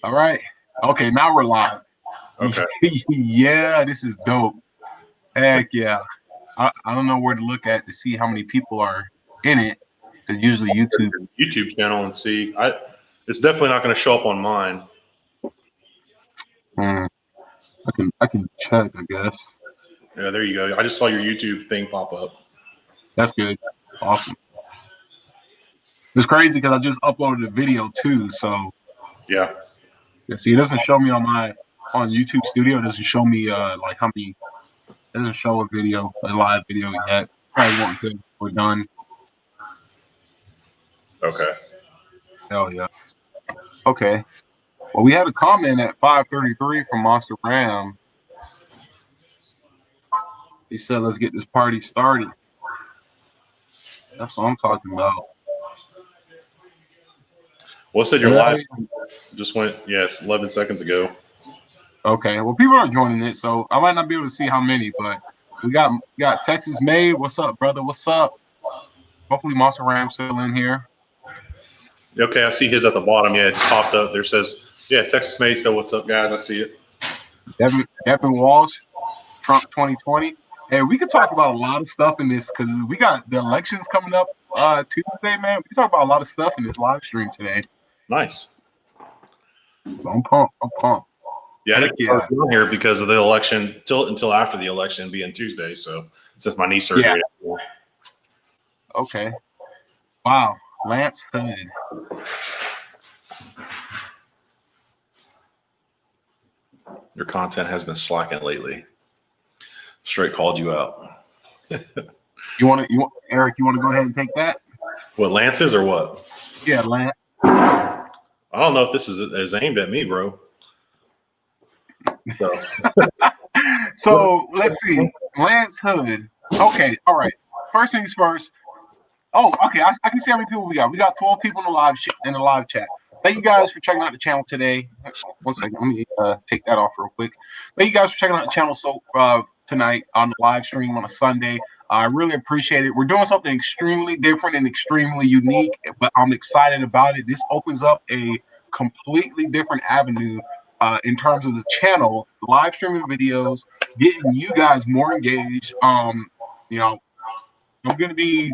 All right. Okay, now we're live. Okay. Yeah, this is dope. Heck yeah. I don't know where to look at to see how many people are in it. Because usually YouTube. YouTube channel and see. It's definitely not going to show up on mine. I can check, I guess. Yeah, there you go. I just saw your YouTube thing pop up. That's good. Awesome. It's crazy because I just uploaded a video too. So Yeah. see, it doesn't show me on YouTube Studio. It doesn't show me like how many. It doesn't show a live video yet. Probably won't until we're done. Okay. Hell yeah. Okay. Well, we had a comment at 5:33 from Monster Ram. He said, "Let's get this party started." That's what I'm talking about. Well, it said your live just went, it's 11 seconds ago. Okay. Well, people are joining it, so I might not be able to see how many, but we got Texas Made. What's up, brother? What's up? Hopefully Monster Ram's still in here. Okay, I see his at the bottom. Yeah, it just popped up. There says, Texas Made. So what's up, guys? I see it. Devin Walsh, Trump 2020. And we could talk about a lot of stuff in this because we got the elections coming up Tuesday, man. We can talk about a lot of stuff in this live stream today. Nice. So I'm pumped. Yeah, I didn't start doing here because of the election until after the election being Tuesday. So since my knee surgery. Yeah. Okay. Wow. Lance Hood. Your content has been slacking lately. Straight called you out. You want Eric, you want to go ahead and take that? What, Lance's or what? Yeah, Lance. I don't know if this is aimed at me, bro. So let's see. Lance Hood. Okay, all right. First things first. Oh, okay. I can see how many people we got. We got 12 people in the live chat. Thank you guys for checking out the channel today. 1 second. Let me take that off real quick. Thank you guys for checking out the channel tonight on the live stream on a Sunday. I really appreciate it. We're doing something extremely different and extremely unique, but I'm excited about it. This opens up a completely different avenue in terms of the channel, live streaming videos, getting you guys more engaged. I'm going to be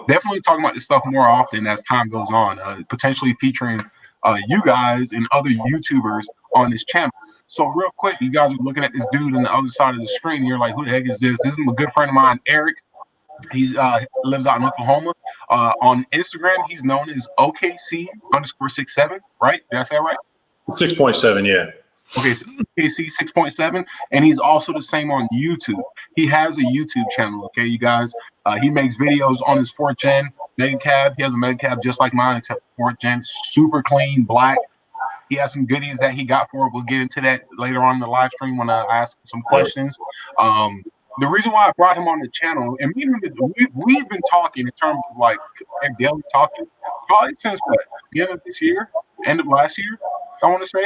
definitely talking about this stuff more often as time goes on, potentially featuring you guys and other YouTubers on this channel. So real quick, you guys are looking at this dude on the other side of the screen. And you're like, who the heck is this? This is a good friend of mine, Eric. He lives out in Oklahoma. On Instagram, he's known as OKC_67, right? Did I say that right? 6.7, yeah. Okay, so OKC 6.7, and he's also the same on YouTube. He has a YouTube channel, okay, you guys. He makes videos on his 4th gen Mega Cab. He has a Mega Cab just like mine, except 4th gen, super clean, black. He has some goodies that he got for it. We'll get into that later on in the live stream when I ask him some questions. The reason why I brought him on the channel, and we've been talking in terms of like daily talking, probably since the end of this year, end of last year, I want to say.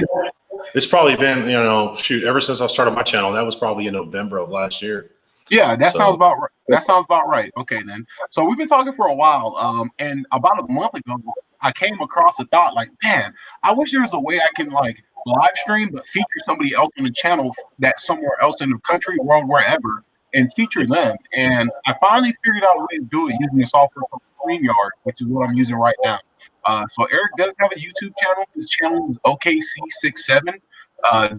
It's probably been, ever since I started my channel. That was probably in November of last year. Yeah, sounds about right. That sounds about right. Okay, then. So we've been talking for a while, and about a month ago, I came across a thought like, man, I wish there was a way I can like live stream, but feature somebody else on the channel that's somewhere else in the country, world, wherever, and feature them. And I finally figured out a way to do it using the software called StreamYard, which is what I'm using right now. So Eric does have a YouTube channel. His channel is OKC67.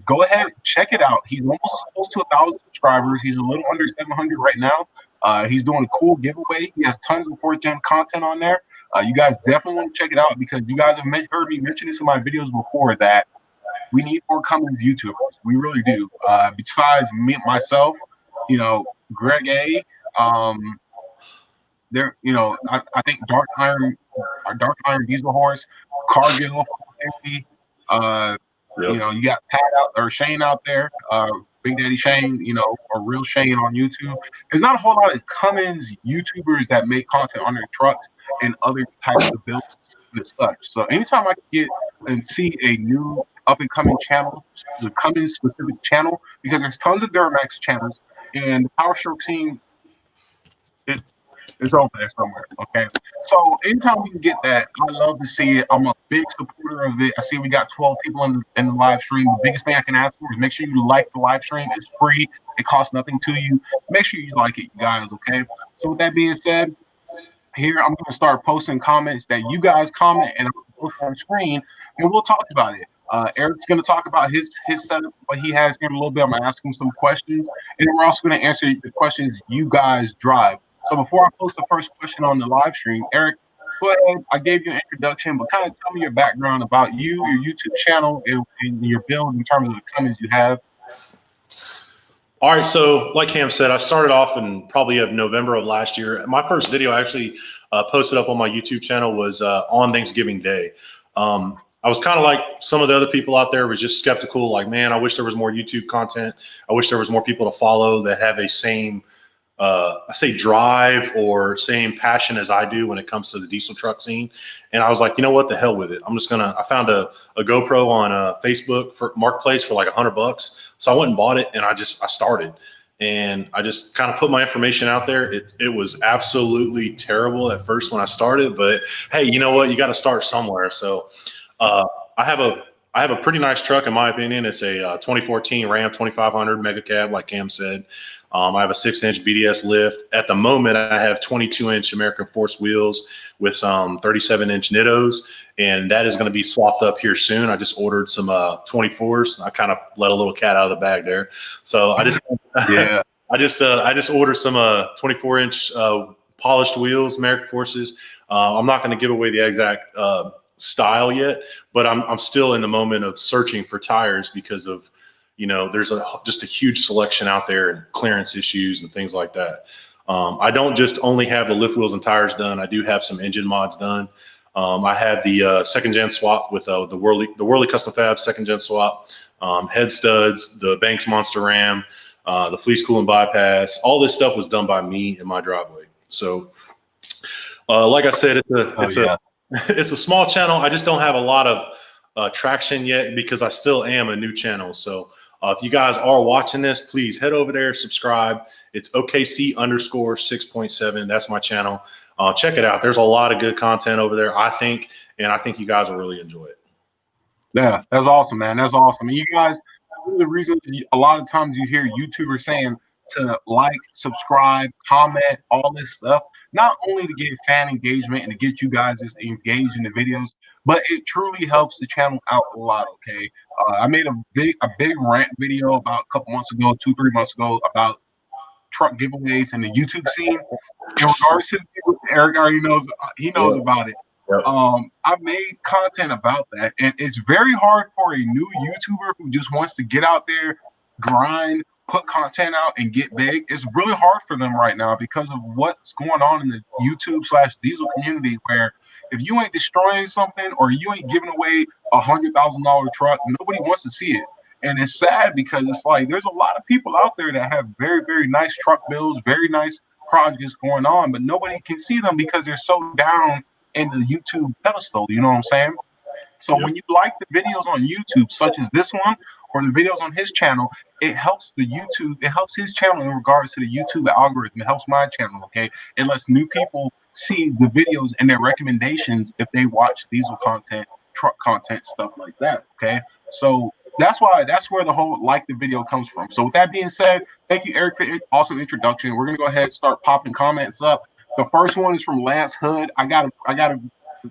Go ahead, check it out. He's almost close to 1,000 subscribers. He's a little under 700 right now. He's doing a cool giveaway. He has tons of 4th gen content on there. You guys definitely want to check it out because you guys have heard me mention this in my videos before that we need more Cummins YouTubers. We really do. Besides myself, Greg A. I think Dark Iron Diesel Horse, Cargill, you got Pat or Shane out there, Big Daddy Shane, or Real Shane on YouTube. There's not a whole lot of Cummins YouTubers that make content on their trucks and other types of builds and such. So anytime I can get and see a new up and coming channel, a Cummins specific channel, because there's tons of Duramax channels and the Power Stroke scene. It's over there somewhere. Okay. So anytime we can get that, I love to see it. I'm a big supporter of it. I see we got 12 people in the live stream. The biggest thing I can ask for is make sure you like the live stream. It's free. It costs nothing to you. Make sure you like it, you guys. Okay. So with that being said, here I'm going to start posting comments that you guys comment and I'll post on screen, and we'll talk about it. Eric's going to talk about his setup, what he has here in a little bit. I'm going to ask him some questions, and then we're also going to answer the questions you guys drive. So before I post the first question on the live stream, Eric, go ahead. I gave you an introduction, but kind of tell me your background about you, your YouTube channel, and your build in terms of the comments you have. All right, so like Cam said, I started off in probably of November of last year. My first video I actually posted up on my YouTube channel was on Thanksgiving Day. I was kind of like some of the other people out there, was just skeptical, like, man, I wish there was more YouTube content. I wish there was more people to follow that have a same, I say drive or same passion as I do when it comes to the diesel truck scene. And I was like, you know what, the hell with it. I'm just I found a GoPro on Facebook for Marketplace for like $100. So I went and bought it, and I started, and I just kind of put my information out there. It was absolutely terrible at first when I started, but hey, you know what? You got to start somewhere. So I have a pretty nice truck, in my opinion. It's a 2014 Ram 2500 Mega Cab, like Cam said. I have a 6-inch BDS lift. At the moment, I have 22-inch American Force wheels with some 37-inch Nittos, and that is going to be swapped up here soon. I just ordered some 24s. I kind of let a little cat out of the bag there. So I just Yeah. I just ordered some 24-inch polished wheels, American Forces. I'm not going to give away the exact style yet, but I'm still in the moment of searching for tires because of, there's just a huge selection out there and clearance issues and things like that. I don't just only have the lift wheels and tires done. I do have some engine mods done. I have the second gen swap with the Worley Custom Fab second gen swap, head studs, the Banks Monster Ram, the fleece coolant bypass. All this stuff was done by me in my driveway. So, like I said, it's a small channel. I just don't have a lot of traction yet because I still am a new channel. So if you guys are watching this, please head over there, subscribe. It's OKC_6.7. That's my channel. Check it out. There's a lot of good content over there, I think, and I think you guys will really enjoy it. Yeah, that's awesome, man. That's awesome. And you guys, one of the reasons a lot of times you hear YouTubers saying to like, subscribe, comment, all this stuff, not only to get fan engagement and to get you guys just engaged in the videos, but it truly helps the channel out a lot. Okay, I made a big rant video about a couple months ago, 2-3 months ago, about truck giveaways in the YouTube scene. In regards to Eric already knows, he knows about it. Yep. I've made content about that, and it's very hard for a new YouTuber who just wants to get out there, grind, put content out, and get big. It's really hard for them right now because of what's going on in the YouTube/diesel community, where if you ain't destroying something or you ain't giving away $100,000 truck, nobody wants to see it. And it's sad because it's like there's a lot of people out there that have very, very nice truck builds, very nice projects going on, but nobody can see them because they're so down in the YouTube pedestal. You know what I'm saying? So when you like the videos on YouTube, such as this one, or the videos on his channel, it helps his channel in regards to the YouTube algorithm. It helps my channel, okay? It lets new people see the videos and their recommendations if they watch diesel content, truck content, stuff like that, okay? So that's where the whole like the video comes from. So with that being said, thank you, Eric, for an awesome introduction. We're gonna go ahead and start popping comments up. The first one is from Lance Hood. I gotta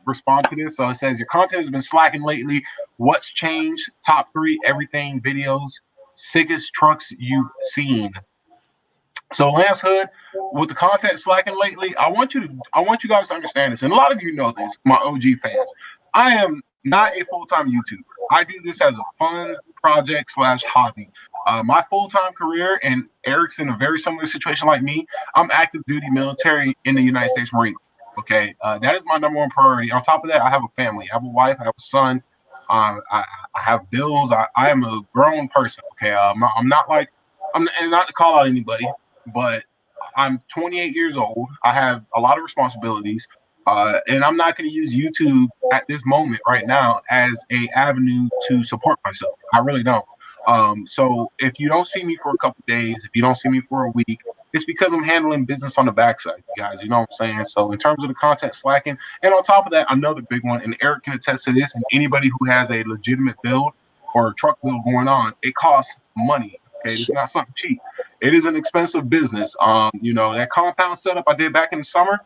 respond to this. So it says, your content has been slacking lately. What's changed? Top 3 everything videos. Sickest trucks you've seen. So Lance Hood, with the content slacking lately, I want you guys to understand this, and a lot of you know this, my OG fans. I am not a full-time YouTuber. I do this as a fun project / hobby. My full-time career, and Eric's in a very similar situation like me. I'm active duty military in the United States Marine Corps. Okay, that is my number one priority. On top of that, I have a family. I have a wife. I have a son. I have bills. I am a grown person. Okay, I'm not and not to call out anybody, but I'm 28 years old. I have a lot of responsibilities, and I'm not going to use YouTube at this moment right now as a avenue to support myself. I really don't. So if you don't see me for a couple days, if you don't see me for a week, it's because I'm handling business on the backside, guys. You know what I'm saying? So in terms of the content slacking, and on top of that, another big one, and Eric can attest to this, and anybody who has a legitimate build or a truck build going on, it costs money. Okay, it's not something cheap. It is an expensive business. You know, that compound setup I did back in the summer,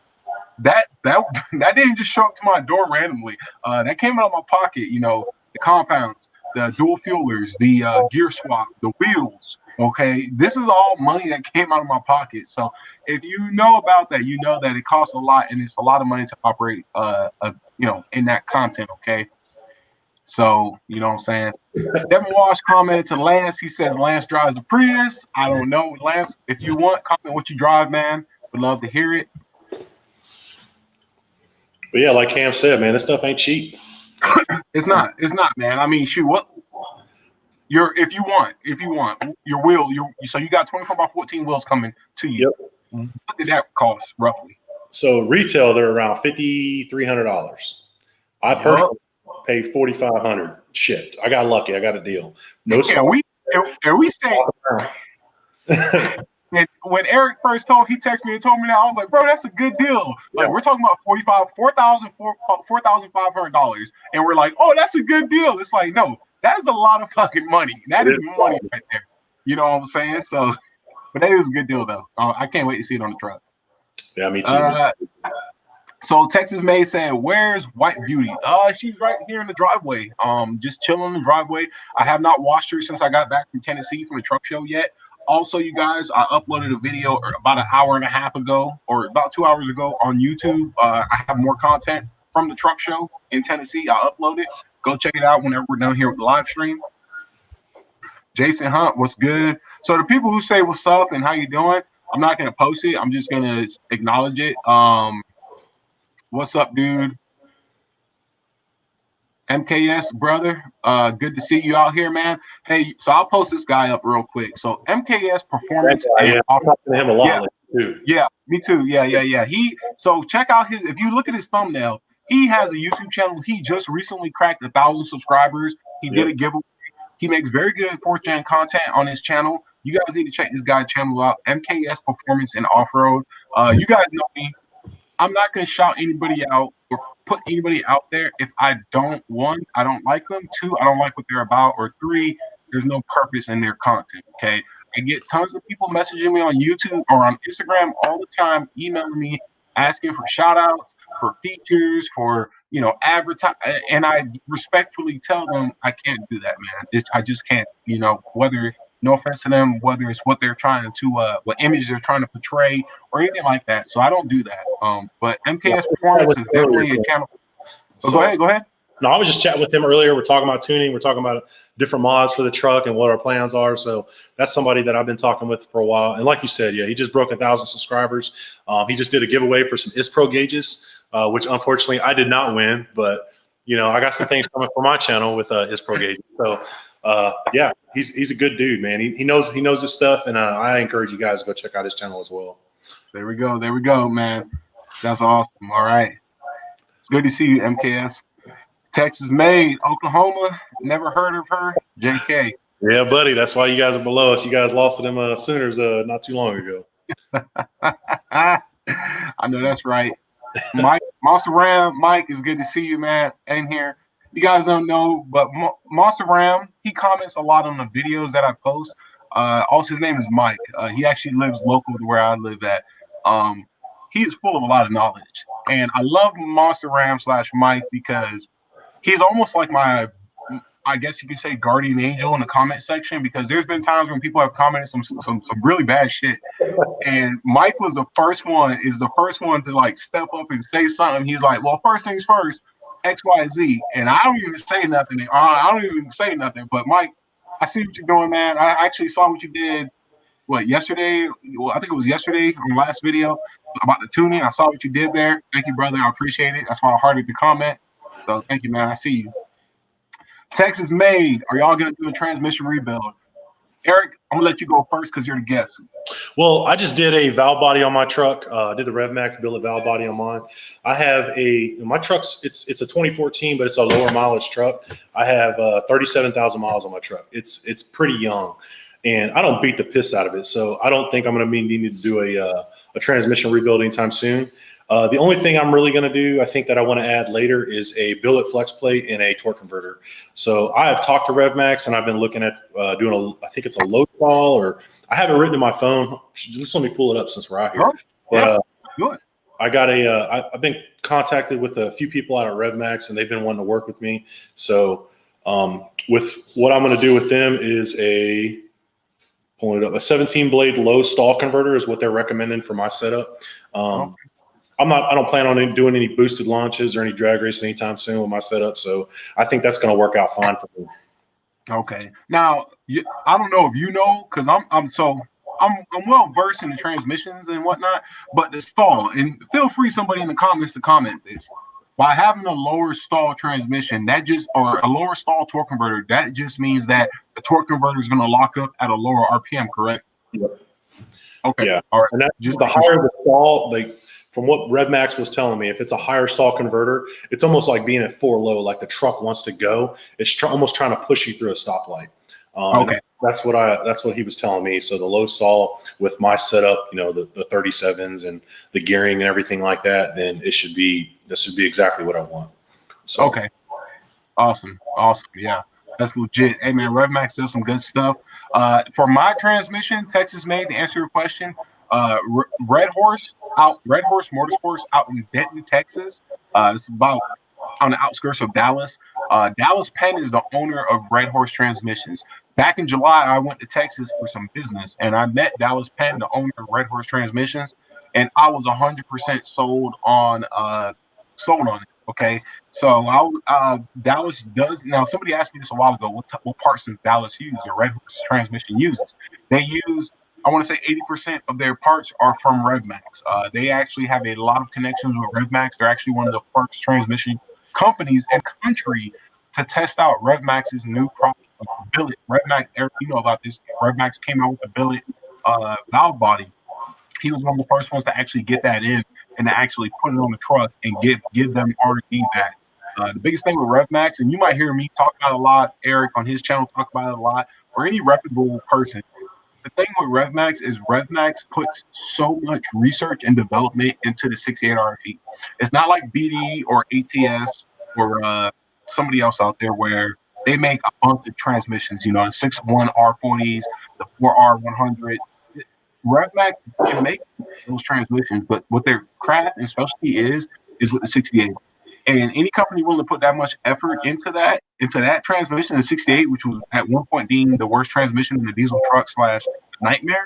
that that didn't just show up to my door randomly. That came out of my pocket. You know, the compounds, the dual fuelers, the gear swap, the wheels. Okay, this is all money that came out of my pocket. So if you know about that, you know that it costs a lot, and it's a lot of money to operate. You know, in that content. Okay. So, you know what I'm saying? Devin Walsh commented to Lance. He says Lance drives the Prius. I don't know, Lance. If you want, comment what you drive, man. Would love to hear it. But yeah, like Cam said, man, this stuff ain't cheap. It's not, man. I mean, shoot, what if you want your wheel, so you got 24x14 wheels coming to you. Yep. What did that cost roughly? So retail, they're around $5,300. I personally paid $4,500 shipped. I got lucky. I got a deal. No, we say. And when Eric first he texted me and told me that, I was like, bro, that's a good deal. Like, we're talking about $4,500. And we're like, oh, that's a good deal. It's like, no, that is a lot of fucking money. That is money right there. You know what I'm saying? So, but that is a good deal, though. I can't wait to see it on the truck. Yeah, me too. So Texas May said, where's White Beauty? She's right here in the driveway. Just chilling in the driveway. I have not watched her since I got back from Tennessee from the truck show yet. Also, you guys, I uploaded a video about an hour and a half ago, or about 2 hours ago on YouTube. I have more content from the truck show in Tennessee. I uploaded. Go check it out whenever we're done here with the live stream. Jason Hunt, what's good? So the people who say what's up and how you doing, I'm not going to post it. I'm just going to acknowledge it. What's up, dude? MKS brother, good to see you out here, man. Hey, so I'll post this guy up real quick. So MKS Performance. I'm talking to him a lot. Yeah, me too. Yeah. So check out if you look at his thumbnail, he has a YouTube channel. He just recently cracked 1,000 subscribers. He did a giveaway. He makes very good 4th gen content on his channel. You guys need to check this guy's channel out. MKS Performance and Off-Road. You guys know me. I'm not going to shout anybody out or put anybody out there if I don't, 1, I don't like them, 2, I don't like what they're about, or 3, there's no purpose in their content, okay? I get tons of people messaging me on YouTube or on Instagram all the time, emailing me, asking for shout outs, for features, for, you know, advertise, and I respectfully tell them I can't do that, man. I just can't, you know, whether, no offense to them, whether it's what they're trying to, what image they're trying to portray or anything like that. So I don't do that. But MKS Performance is definitely a channel. So, go ahead. No, I was just chatting with him earlier. We're talking about tuning. We're talking about different mods for the truck and what our plans are. So that's somebody that I've been talking with for a while. And like you said, yeah, he just broke 1,000 subscribers. He just did a giveaway for some ISPRO gauges, which unfortunately I did not win. But, you know, I got some things coming for my channel with ISPRO gauges. So, yeah, he's a good dude, man. He knows his stuff. And I encourage you guys to go check out his channel as well. There we go, man. That's awesome. All right. It's good to see you, MKS. Texas made, Oklahoma, never heard of her, JK. Yeah, buddy, that's why you guys are below us. You guys lost to them Sooners not too long ago. I know that's right. Mike, Monster Ram, Mike, it's good to see you, man, in here. You guys don't know, but Monster Ram, he comments a lot on the videos that I post. Also, his name is Mike. He actually lives local to where I live at. He is full of a lot of knowledge. And I love Monster Ram / Mike because he's almost like my, I guess you could say, guardian angel in the comment section, because there's been times when people have commented some really bad shit. And Mike was the first one to like step up and say something. He's like, well, first things first, XYZ. And I don't even say nothing. But Mike, I see what you're doing, man. I actually saw what you did, yesterday? Well, I think it was yesterday on the last video about the tuning. I saw what you did there. Thank you, brother. I appreciate it. That's why I hearted the comment. So thank you, man. I see you. Texas made. Are y'all going to do a transmission rebuild? Eric, I'm going to let you go first because you're the guest. Well, I just did a valve body on my truck. I did the RevMax billet valve body on mine. I have my truck's, it's a 2014, but it's a lower mileage truck. I have 37,000 miles on my truck. It's pretty young. and I don't beat the piss out of it. So I don't think I'm going to be needing to do a transmission rebuild anytime soon. The only thing I'm really going to do, I think that I want to add later, is a billet flex plate and a torque converter. So I have talked to RevMax, and I've been looking at doing I think it's a low call, or I have it written in my phone. Just let me pull it up since we're out here. Yeah, good. I got I've been contacted with a few people out at RevMax, and they've been wanting to work with me. So with what I'm going to do with them is pulling it up, a 17 blade low stall converter is what they're recommending for my setup. I don't plan on doing any boosted launches or any drag race anytime soon with my setup. So I think that's going to work out fine for me. Okay. Now, I don't know if you know, because I'm well versed in the transmissions and whatnot, but the stall, and feel free somebody in the comments to comment this. By having a lower stall transmission, or a lower stall torque converter, that just means that the torque converter is going to lock up at a lower RPM, correct? Yep. Okay. Yeah. All right. And that's just the higher the stall, from what RevMax was telling me, if it's a higher stall converter, it's almost like being at 4 low, like the truck wants to go. It's almost trying to push you through a stoplight. Okay. That's what he was telling me. So the low stall with my setup, the 37s and the gearing and everything like that, then this should be exactly what I want. So. Okay. Awesome. Yeah, that's legit. Hey man, RevMax does some good stuff. For my transmission, Texas made, to answer your question, Red Horse Motorsports out in Denton, Texas. It's about on the outskirts of Dallas. Dallas Penn is the owner of Red Horse Transmissions. Back in July, I went to Texas for some business, and I met Dallas Penn, the owner of Red Horse Transmissions, and I was 100% sold on it. Okay, so Dallas does now. Somebody asked me this a while ago. What parts does Dallas use, or Red Horse Transmission uses? They use, I want to say 80% of their parts are from RevMax. They actually have a lot of connections with RevMax. They're actually one of the first transmission companies in country to test out RevMax's new product, billet. RevMax, Eric, you know about this. RevMax came out with a billet valve body. He was one of the first ones to actually get that in and to actually put it on the truck and give them R&D back. The biggest thing with RevMax, and you might hear me talk about it a lot, Eric on his channel talk about it a lot, or any reputable person. The thing with RevMax is RevMax puts so much research and development into the 68 RFE. It's not like BD or ATS or somebody else out there where they make a bunch of transmissions, the 6.1 R40s, the 4R100s. RevMax can make those transmissions, but what their craft and specialty is with the 68. And any company willing to put that much effort into that transmission, the 68, which was at one point being the worst transmission in the diesel truck / nightmare,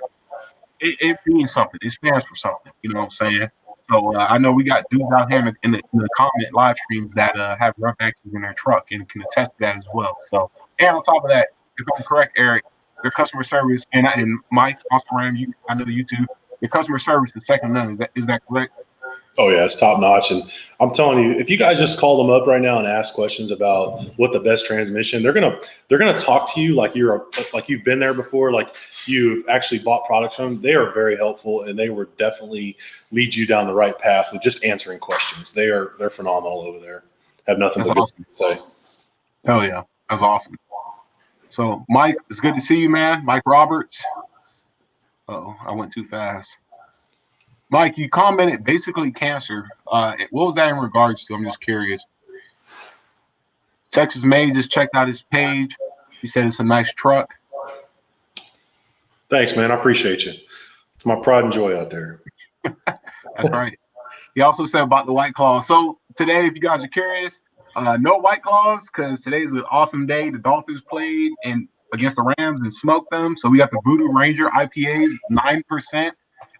it means something. It stands for something. You know what I'm saying? So I know we got dudes out here in the comment live streams that have RevMaxes in their truck and can attest to that as well. So, and on top of that, if I'm correct, Eric, their customer service, and Mike, also Ram, I know you too. Your customer service is second to none. Is that correct? Oh yeah, it's top notch. And I'm telling you, if you guys just call them up right now and ask questions about what the best transmission, they're gonna talk to you like you've been there before, like you've actually bought products from them. They are very helpful, and they will definitely lead you down the right path with just answering questions. They're phenomenal over there. Have nothing but good to say. Hell yeah, that's awesome. So, Mike, it's good to see you, man. Mike Roberts. Oh, I went too fast. Mike, you commented basically cancer. What was that in regards to? I'm just curious. Texas May just checked out his page. He said it's a nice truck. Thanks, man. I appreciate you. It's my pride and joy out there. That's right. He also said about the White Claws. So today, if you guys are curious, no White Claws because today's an awesome day. The Dolphins played against the Rams and smoked them. So we got the Voodoo Ranger IPAs, 9%.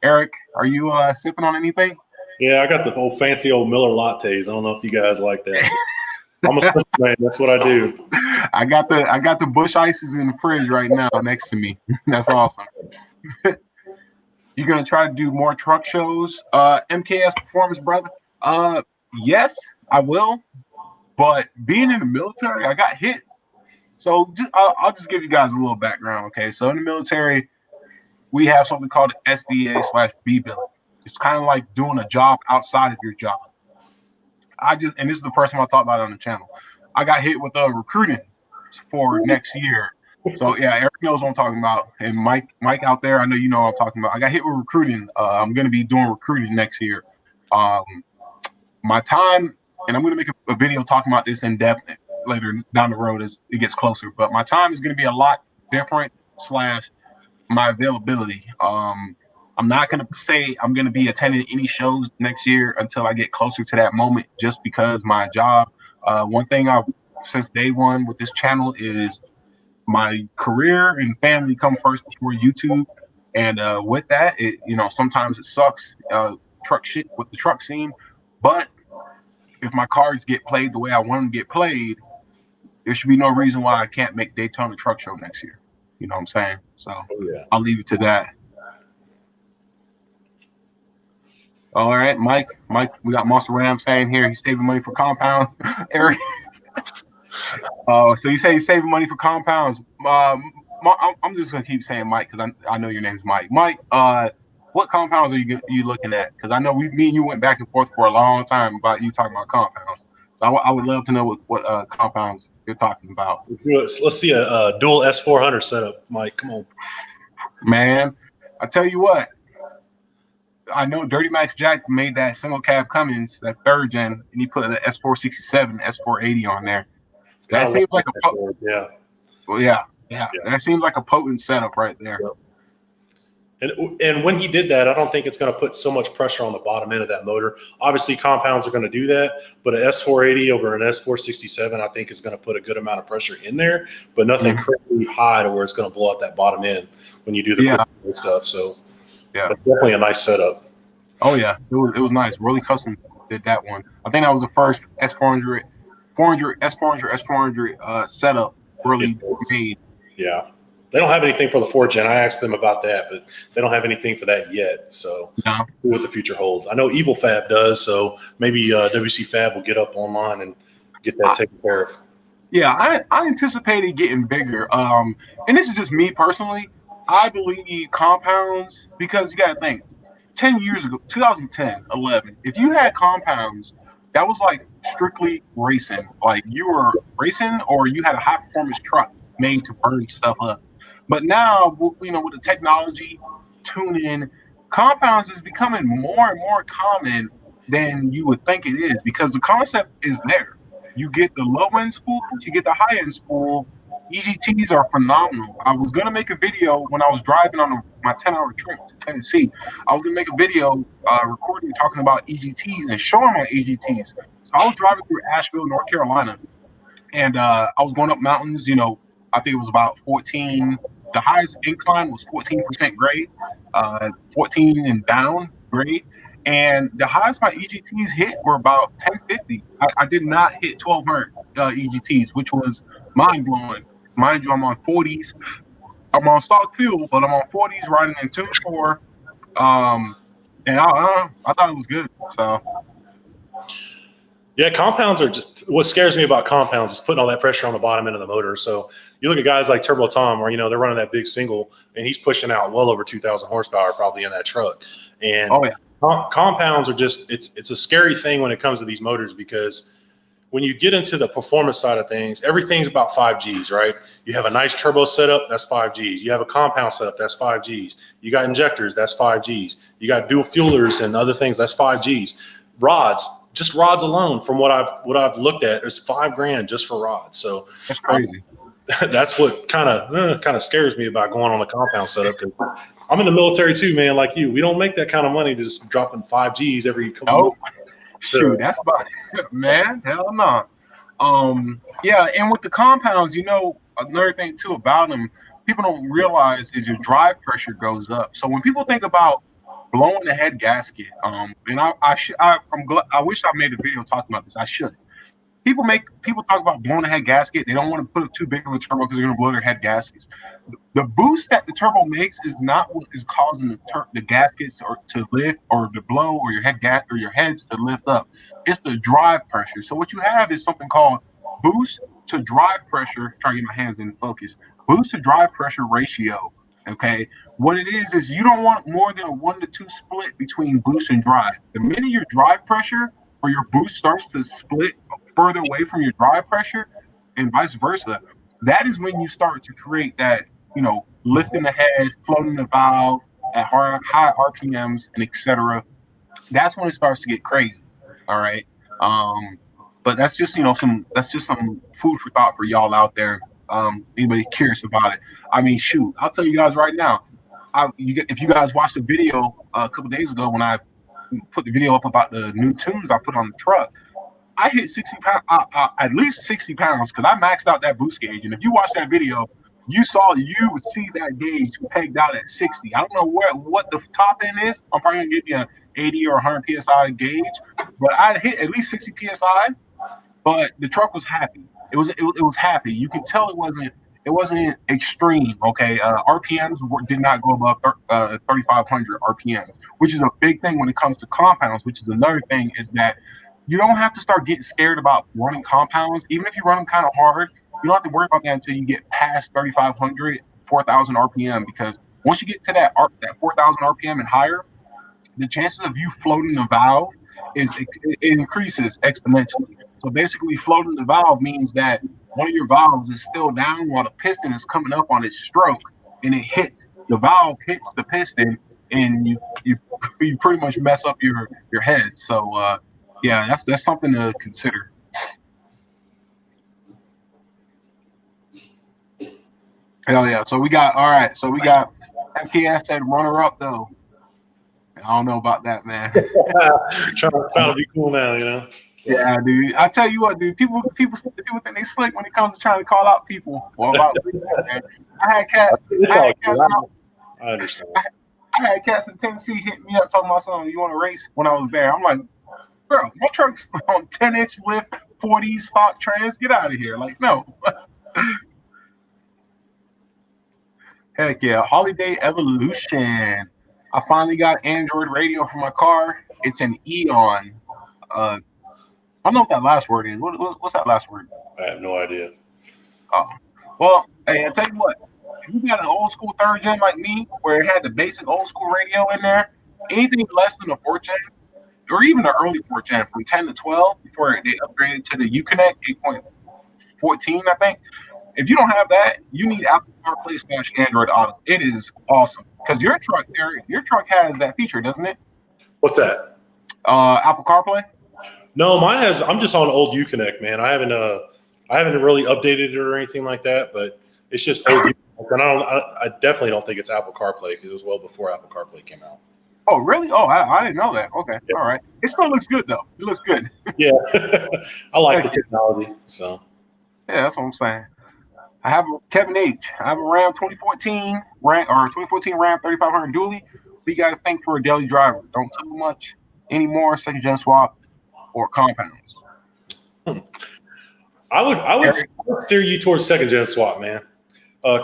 Eric, are you sipping on anything? Yeah, I got the whole fancy old Miller lattes. I don't know if you guys like that. I'm a sipper man. That's what I do. I got the Bush Ices in the fridge right now next to me. That's awesome. You're gonna try to do more truck shows, MKS Performance, brother? Yes, I will. But being in the military, I got hit. So I'll just give you guys a little background, okay? So in the military, we have something called SDA/B billing. It's kind of like doing a job outside of your job. And this is the first time I talked about it on the channel. I got hit with recruiting for next year So yeah, Eric knows what I'm talking about, and Mike out there, I know you know what I'm talking about. I got hit with recruiting. I'm going to be doing recruiting next year. Um, my time, and I'm going to make a video talking about this in depth later down the road as it gets closer. But my time is going to be a lot different slash my availability. I'm not going to say I'm going to be attending any shows next year until I get closer to that moment, just because my job. One thing I've since day one with this channel is my career and family come first before YouTube. And with that, sometimes it sucks, truck shit with the truck scene. But if my cards get played the way I want them to get played, there should be no reason why I can't make Daytona Truck Show next year. You know what I'm saying? So Yeah. I'll leave it to that. All right, Mike, we got Monster Ram saying here he's saving money for compounds. Eric, so you say he's saving money for compounds. I'm just gonna keep saying Mike because I know your name's Mike. Mike, what compounds are you looking at? Because I know me and you went back and forth for a long time about you talking about compounds. So I would love to know what compounds you're talking about. Let's see a dual S400 setup, Mike. Come on, man. I tell you what. I know Dirty Max Jack made that single cab Cummins, that third gen, and he put an S467, S480 on there. That seems like yeah. Well, yeah. That seems like a potent setup right there. Yep. And when he did that, I don't think it's going to put so much pressure on the bottom end of that motor. Obviously, compounds are going to do that, but an S480 over an S467, I think, is going to put a good amount of pressure in there, but nothing crazy high to where it's going to blow out that bottom end when you do the quick stuff. So, yeah, that's definitely a nice setup. Oh yeah, it was nice. Really Custom did that one. I think that was the first S400 setup really made. Yeah. They don't have anything for the 4th gen. I asked them about that, but they don't have anything for that yet. So no. See what the future holds. I know Evil Fab does, so maybe WC Fab will get up online and get that taken care of. Yeah, I anticipated getting bigger. And this is just me personally. I believe compounds, because you got to think, 10 years ago, 2010, 11, if you had compounds, that was like strictly racing. Like you were racing or you had a high performance truck made to burn stuff up. But now, with the technology, tuning, compounds is becoming more and more common than you would think it is, because the concept is there. You get the low end spools, you get the high end spool. EGTs are phenomenal. I was gonna make a video when I was driving on my 10-hour trip to Tennessee. I was gonna make a video recording talking about EGTs and showing my EGTs. So I was driving through Asheville, North Carolina, and I was going up mountains. I think it was about 14. The highest incline was 14% grade, 14 and down grade. And the highest my EGTs hit were about 1050. I did not hit 1200 EGTs, which was mind blowing. Mind you, I'm on 40s. I'm on stock fuel, but I'm on 40s riding in Tune 4. And I thought it was good. So. Yeah, compounds are just what scares me about compounds is putting all that pressure on the bottom end of the motor. So you look at guys like Turbo Tom, where they're running that big single, and he's pushing out well over 2,000 horsepower probably in that truck. And compounds are just it's a scary thing when it comes to these motors, because when you get into the performance side of things, everything's about 5Gs, right? You have a nice turbo setup, that's 5Gs. You have a compound setup, that's 5Gs. You got injectors, that's 5Gs. You got dual fuelers and other things, that's 5Gs. Rods. Just rods alone, from what I've looked at, is $5,000 just for rods. So that's crazy. That's what kind of scares me about going on a compound setup, because I'm in the military too, man. Like you, we don't make that kind of money to just dropping 5Gs every couple. Oh, shoot, that's about it, man. Hell no. Yeah, and with the compounds, another thing too about them, people don't realize is your drive pressure goes up. So when people think about blowing the head gasket, and I'm glad, I wish I made a video talking about this. I should. People talk about blowing the head gasket. They don't want to put too big of a turbo because they're going to blow their head gaskets. The boost that the turbo makes is not what is causing the gaskets to lift or to blow, or your heads to lift up. It's the drive pressure. So what you have is something called boost to drive pressure. Try to get my hands in focus. Boost to drive pressure ratio. Okay, what it is you don't want more than a 1-to-2 split between boost and drive. The minute your drive pressure or your boost starts to split further away from your drive pressure, and vice versa, that is when you start to create that, lifting the head, floating the valve at high RPMs, and etc. That's when it starts to get crazy. All right. But that's just some food for thought for y'all out there. Anybody curious about it? I mean, shoot, I'll tell you guys right now. If you guys watched the video a couple days ago when I put the video up about the new tunes I put on the truck, I hit 60 pounds, at least 60 pounds, because I maxed out that boost gauge. And if you watch that video, you would see that gauge pegged out at 60. I don't know what the top end is. I'm probably gonna give you an 80 or 100 psi gauge, but I hit at least 60 psi. But the truck was happy. It was happy. You can tell it wasn't extreme. Okay, RPMs did not go above 3,500 RPMs, which is a big thing when it comes to compounds. Which is another thing is that you don't have to start getting scared about running compounds. Even if you run them kind of hard, you don't have to worry about that until you get past 3,500, 4,000 RPM. Because once you get to that 4,000 RPM and higher, the chances of you floating the valve it increases exponentially. So basically, floating the valve means that one of your valves is still down while the piston is coming up on its stroke, and the valve hits the piston, and you pretty much mess up your head. So yeah, that's something to consider. Hell yeah! So we got MKS said runner up though. I don't know about that, man. trying to be cool now, So. Yeah, dude. I tell you what, dude. People think they slick when it comes to trying to call out people or about. Man. I had cats. I understand. I had cats in Tennessee hitting me up talking about something. You want to race? When I was there, I'm like, bro, my truck's on 10-inch lift, 40 stock trans. Get out of here! Like, no. Heck yeah, Holiday Evolution. I finally got Android radio for my car. It's an Eon. I don't know what that last word is. What's that last word? I have no idea. Oh, well, hey, I tell you what. If you got an old school third gen like me, where it had the basic old school radio in there, anything less than a 4th gen, or even the early 4th gen from 10 to 12 before they upgraded to the Uconnect 8.14, I think. If you don't have that, you need Apple CarPlay / Android Auto. It is awesome because your truck has that feature, doesn't it? What's that? Apple CarPlay. No, mine has. I'm just on old Uconnect, man. I haven't really updated it or anything like that. But it's just old. And I definitely don't think it's Apple CarPlay because it was well before Apple CarPlay came out. Oh, really? Oh, I didn't know that. Okay, yeah. All right. It still looks good though. It looks good. Yeah, I like the technology. So yeah, that's what I'm saying. I have Kevin H. I have a Ram 2014 Ram 3500 dually. What do you guys think for a daily driver? Don't too much anymore. 2nd gen swap or compounds? I would steer you towards 2nd gen swap, man.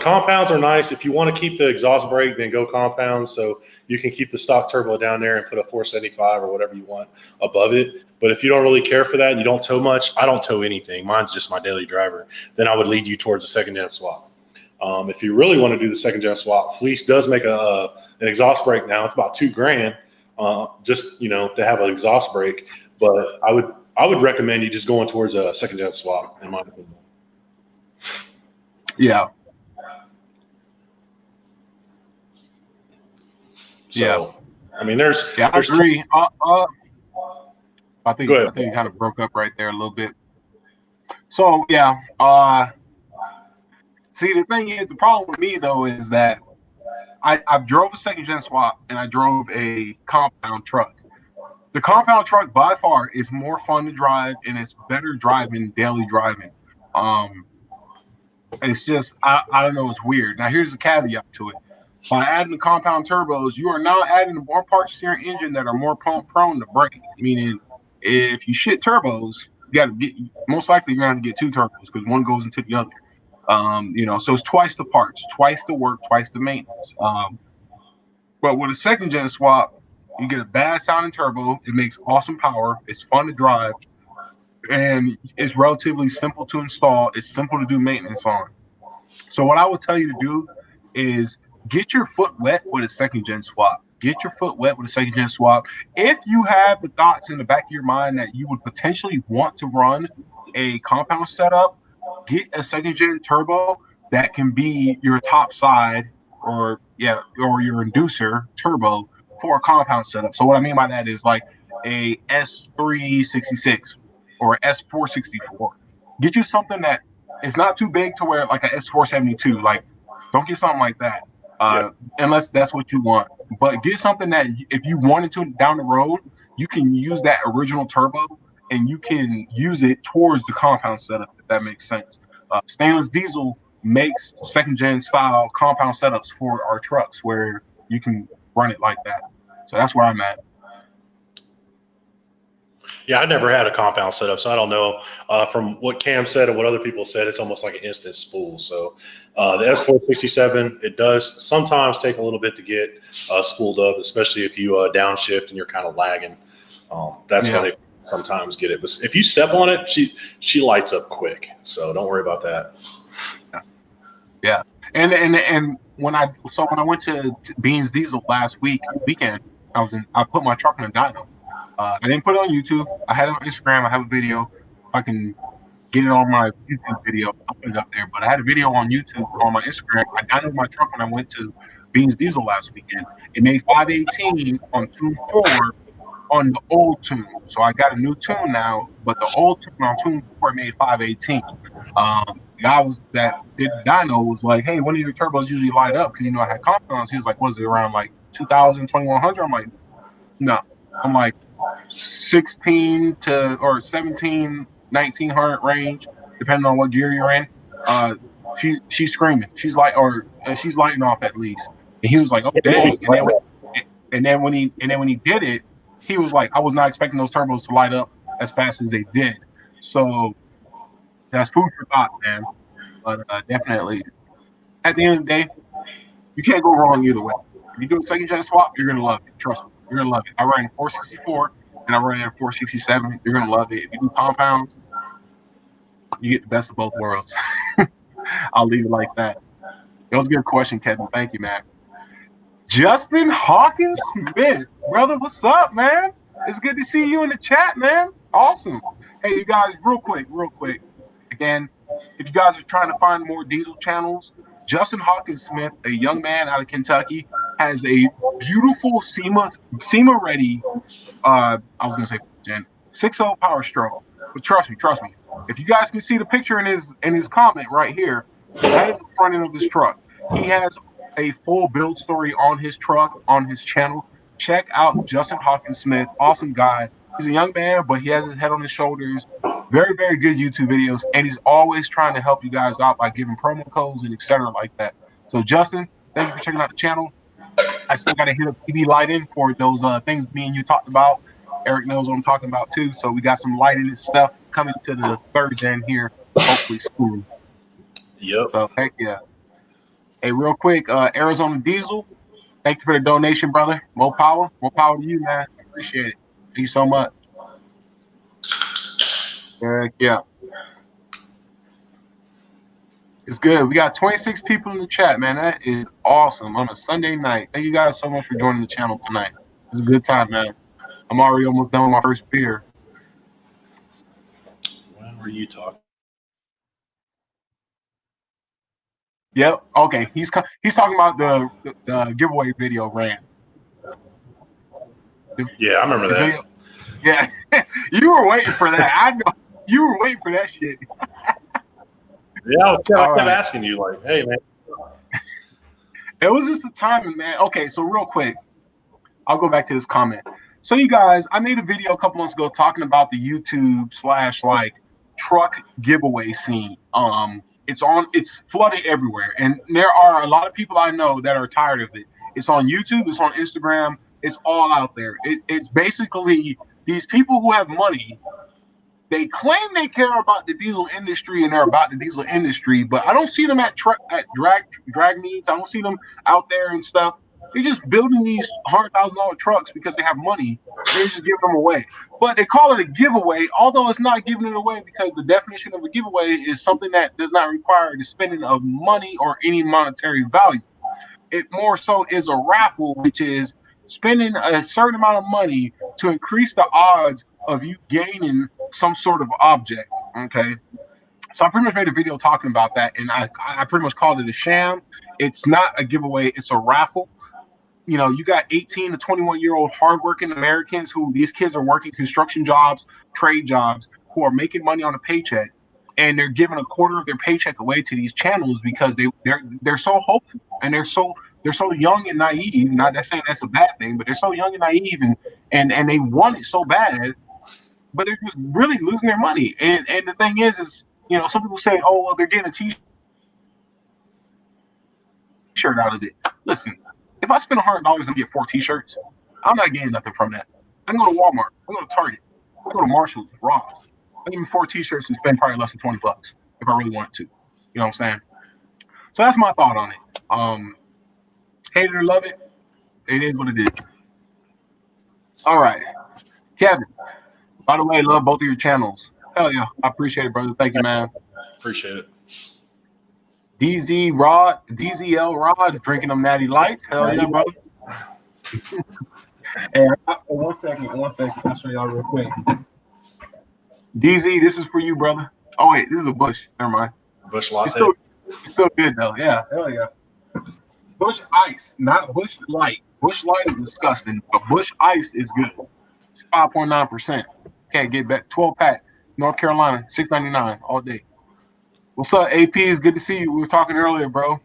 Compounds are nice. If you want to keep the exhaust brake, then go compounds. So you can keep the stock turbo down there and put a 475 or whatever you want above it. But if you don't really care for that, you don't tow much. I don't tow anything. Mine's just my daily driver. Then I would lead you towards the 2nd gen swap. If you really want to do the 2nd gen swap, Fleece does make an exhaust brake now. It's about $2,000 just to have an exhaust brake. But I would recommend you just going towards a 2nd gen swap, in my opinion. Yeah. So, I mean, I agree. I think you kind of broke up right there a little bit. So, yeah. See, the thing is, the problem with me, though, is that I drove a 2nd gen swap and I drove a compound truck. The compound truck, by far, is more fun to drive and it's better driving, daily driving. It's just, I don't know, it's weird. Now, here's the caveat to it. By adding the compound turbos, you are now adding more parts to your engine that are more prone to break. Meaning, if you shit turbos, most likely you're going to have to get 2 turbos because one goes into the other. So it's twice the parts, twice the work, twice the maintenance. But with a 2nd gen swap, you get a bad sounding turbo. It makes awesome power. It's fun to drive, and it's relatively simple to install. It's simple to do maintenance on. So what I would tell you to do is get your foot wet with a 2nd gen swap. Get your foot wet with a 2nd gen swap. If you have the thoughts in the back of your mind that you would potentially want to run a compound setup, get a second gen turbo that can be your top side or your inducer turbo for a compound setup. So what I mean by that is like a S366 or S464. Get you something that is not too big to where like a S472. Like, don't get something like that Yeah. unless that's what you want. But get something that if you wanted to down the road, you can use that original turbo and you can use it towards the compound setup, if that makes sense. Stainless Diesel makes second gen style compound setups for our trucks where you can run it like that. So that's where I'm at. Yeah, I never had a compound setup, so I don't know. From what Cam said and what other people said, it's almost like an instant spool. So the S467, it does sometimes take a little bit to get spooled up, especially if you downshift and you're kind of lagging. That's when it sometimes get it. But if you step on it, she lights up quick. So don't worry about that. Yeah. And when I went to Beans Diesel last weekend, I put my truck in a dyno. I didn't put it on YouTube. I had it on Instagram. I have a video. If I can get it on my YouTube video, I'll put it up there. But I had a video on YouTube on my Instagram. I dynoed my truck when I went to Beans Diesel last weekend. It made 518 on tune 4 on the old tune. So I got a new tune now, but the old tune on tune 4 made 518. The guy that did dyno was like, hey, one of your turbos usually light up because I had compounds. He was like, was it around like 2,000, 2,100? I'm like, no. I'm like 16 to or 17, 1,900 range, depending on what gear you're in. She's screaming. She's like, or she's lighting off at least. And he was like, oh dang. And then when he did it, he was like, I was not expecting those turbos to light up as fast as they did. So that's food for thought, man. But definitely, at the end of the day, you can't go wrong either way. If you do a second gen swap, you're gonna love it. Trust me, you're gonna love it. I ran a 464 and I ran a 467. You're gonna love it. If you do compounds, you get the best of both worlds. I'll leave it like that. That was a good question, Kevin. Thank you, man. Justin Hawkins Smith, brother, what's up, man? It's good to see you in the chat, man. Awesome. Hey, you guys, real quick. Again, if you guys are trying to find more diesel channels, Justin Hawkins Smith, a young man out of Kentucky, has a beautiful SEMA ready. I was gonna say Gen 6.0 Power Stroke, but trust me. If you guys can see the picture in his comment right here, that is the front end of his truck. He has a full build story on his truck on his channel. Check out Justin Hawkins Smith. Awesome guy. He's a young man, but he has his head on his shoulders. Very, very good YouTube videos, and he's always trying to help you guys out by giving promo codes and etc. like that. So, Justin, thank you for checking out the channel. I still got to hit up TV lighting for those things me and you talked about. Eric knows what I'm talking about too. So we got some lighting and stuff coming to the third gen here, hopefully soon. Yep. So heck yeah. Hey, real quick, Arizona Diesel, thank you for the donation, brother. More power to you, man. I appreciate it. Thank you so much. Heck yeah. It's good. We got 26 people in the chat, man. That is awesome on a Sunday night. Thank you guys so much for joining the channel tonight. It's a good time, man. I'm already almost done with my first beer. When were you talking? Yep. Okay. He's talking about the giveaway video ran. Yeah, I remember that. Video. Yeah. You were waiting for that. I know. You were waiting for that shit. Yeah, I kept asking you, like, hey, man. It was just the timing, man. Okay, so real quick, I'll go back to this comment. So you guys, I made a video a couple months ago talking about the YouTube / truck giveaway scene. It's flooded everywhere, and there are a lot of people I know that are tired of it. It's on YouTube, it's on Instagram, it's all out there. It's basically these people who have money. They claim they care about the diesel industry and they're about the diesel industry, but I don't see them at drag meets. I don't see them out there and stuff. They're just building these $100,000 trucks because they have money. They're just giving them away. But they call it a giveaway, although it's not giving it away because the definition of a giveaway is something that does not require the spending of money or any monetary value. It more so is a raffle, which is spending a certain amount of money to increase the odds of you gaining some sort of object. Okay. So I pretty much made a video talking about that, and I pretty much called it a sham. It's not a giveaway; it's a raffle. You know, you got 18 to 21-year-old hardworking Americans who these kids are working construction jobs, trade jobs, who are making money on a paycheck, and they're giving a quarter of their paycheck away to these channels because they're so hopeful and they're so young and naive. Not that saying that's a bad thing, but they're so young and naive and they want it so bad, but they're just really losing their money. And the thing is you know, some people say, oh well, they're getting a T-shirt out of it. Listen, if I spend $100 and get 4 T-shirts, I'm not getting nothing from that. I can go to Walmart, I can go to Target, I can go to Marshalls, Ross. I give me 4 T-shirts and spend probably less than $20 if I really want to. You know what I'm saying? So that's my thought on it. Hate it or love it, it is what it is. All right, Kevin. By the way, I love both of your channels. Hell yeah, I appreciate it, brother. Thank you, man. Appreciate it. DZL Rod drinking them natty lights. Hell yeah, brother. Hey, one second. I'll show y'all real quick. DZ, this is for you, brother. Oh wait, this is a Bush. Never mind. Bush latte. It's still good though. Yeah, hell yeah. Bush Ice, not Bush Light. Bush Light is disgusting, but Bush Ice is good. It's 5.9%. Can't get back. 12-pack, North Carolina, $6.99 all day. What's up, AP? It's good to see you. We were talking earlier, bro.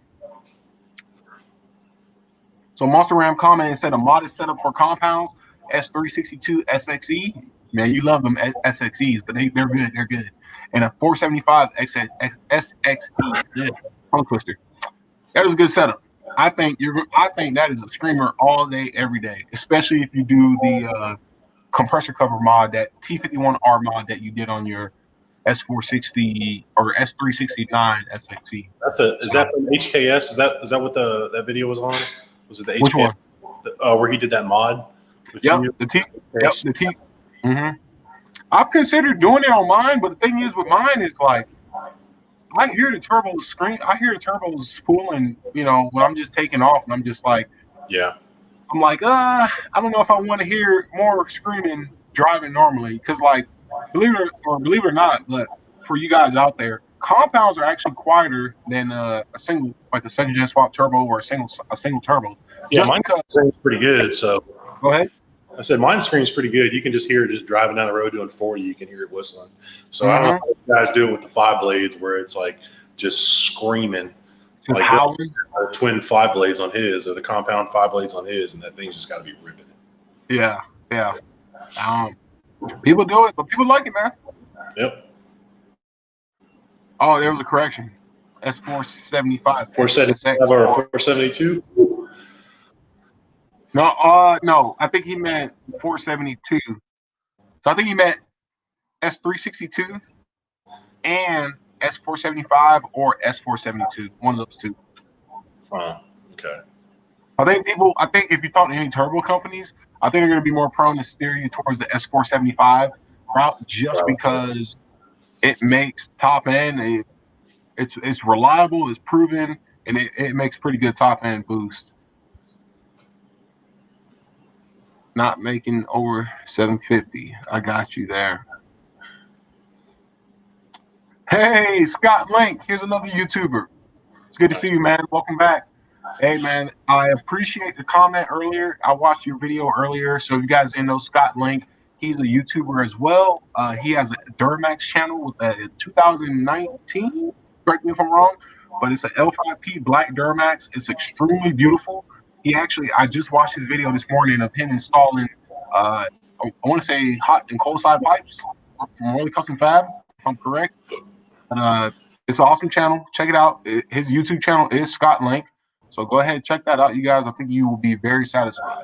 So Monster Ram comment and said a modest setup for compounds, S362 SXE. Man, you love them SXEs, but they're good. They're good. And a 475 SXE. Good. Tongue twister. That is a good setup. I think that is a screamer all day, every day, especially if you do the compressor cover mod, that T51R mod that you did on your S460 or S369 SXE. Is that from HKS? Is that what that video was on? Was it the HKS? Which one? Where he did that mod? Yep, the T. Yep, the T. Mm-hmm. I've considered doing it on mine, but the thing is with mine is like I hear the turbos scream. I hear the turbos spooling. You know, when I'm just taking off, and I'm just like, yeah. I'm like, I don't know if I want to hear more screaming driving normally, because like, believe it or not, but for you guys out there, compounds are actually quieter than a single, like a second gen swap turbo or a single turbo. Yeah, just mine screams pretty good. So go ahead. I said mine screams pretty good. You can just hear it just driving down the road doing 40. You can hear it whistling. So I don't know how you guys do it with the 5 blades, where it's like just screaming. Just like howling. Twin 5 blades on his, or the compound 5 blades on his, and that thing's just got to be ripping it. Yeah. People do it, but people like it, man. Yep. Oh, there was a correction. S475. 475 or 472? No. I think he meant 472. So I think he meant S362 and S475 or S472. One of those two. Okay. I think if you talk to any turbo companies, I think they're going to be more prone to steer you towards the S475 route, just because it makes top end. It's reliable, it's proven, and it makes pretty good top end boost. Not making over 750. I got you there. Hey, Scott Link. Here's another YouTuber. It's good to see you, man. Welcome back. Hey, man, I appreciate the comment earlier. I watched your video earlier. So if you guys didn't know Scott Link, he's a YouTuber as well. He has a Duramax channel with a 2019, correct me if I'm wrong, but it's an L5P black Duramax. It's extremely beautiful. I just watched his video this morning of him installing, I want to say hot and cold side pipes from Worley Custom Fab, if I'm correct. It's an awesome channel. Check it out. His YouTube channel is Scott Link. So go ahead and check that out, you guys. I think you will be very satisfied.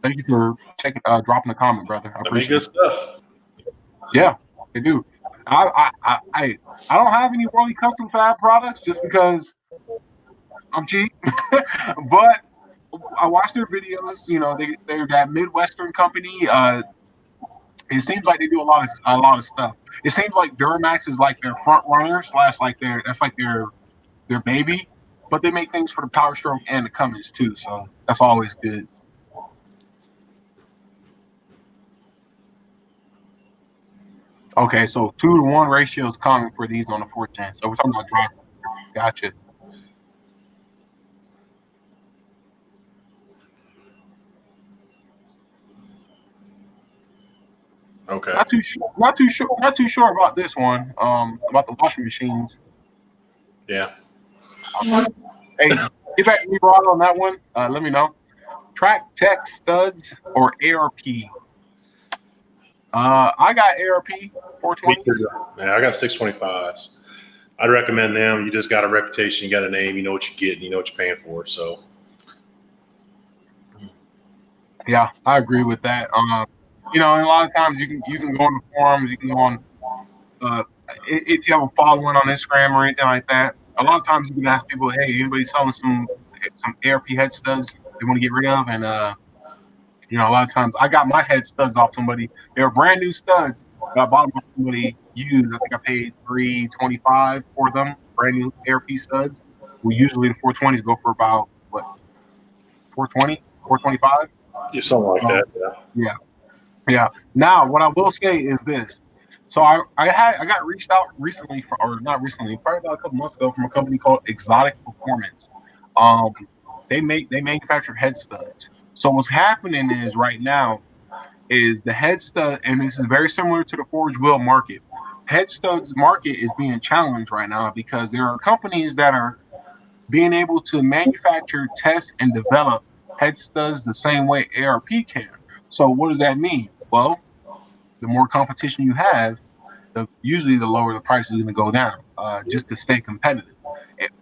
Thank you for dropping a comment, brother. I appreciate good stuff. Yeah, they do. I don't have any Worley Custom Fab products just because I'm cheap, but I watch their videos. You know, they're that Midwestern company. It seems like they do a lot of stuff. It seems like Duramax is like their front runner / like their baby, but they make things for the Power Stroke and the Cummins too. So that's always good. Okay, so 2-to-1 ratio is common for these on the 410. So we're talking about drive. Gotcha. Okay. Not too sure about this one. About the washing machines. Yeah. Hey, get back to me, Rod, on that one. Let me know. Track Tech studs or ARP? I got ARP Me 420. too. Yeah, I got 625s. I'd recommend them. You just got a reputation, you got a name, you know what you get, and you know what you're paying for. So, Yeah, I agree with that. And a lot of times you can go on the forums, you can go on uh, if you have a following on Instagram or anything like that. A lot of times you can ask people, hey, anybody selling some ARP head studs they want to get rid of, and a lot of times I got my head studs off somebody. They were brand new studs, but I bought them off somebody used. I think I paid $325 for them, brand new ARP studs. We usually the 420s go for about what 420, 425. yeah, something like that. Yeah. Yeah, yeah. Now, what I will say is this. So I got reached out recently or not recently, probably about a couple months ago from a company called Exotic Performance. Um, they manufacture head studs. So what's happening is right now is the head stud, and this is very similar to the forged wheel market. Head studs market is being challenged right now because there are companies that are being able to manufacture, test, and develop head studs the same way ARP can. So what does that mean? Well, the more competition you have, usually the lower the price is going to go down, just to stay competitive.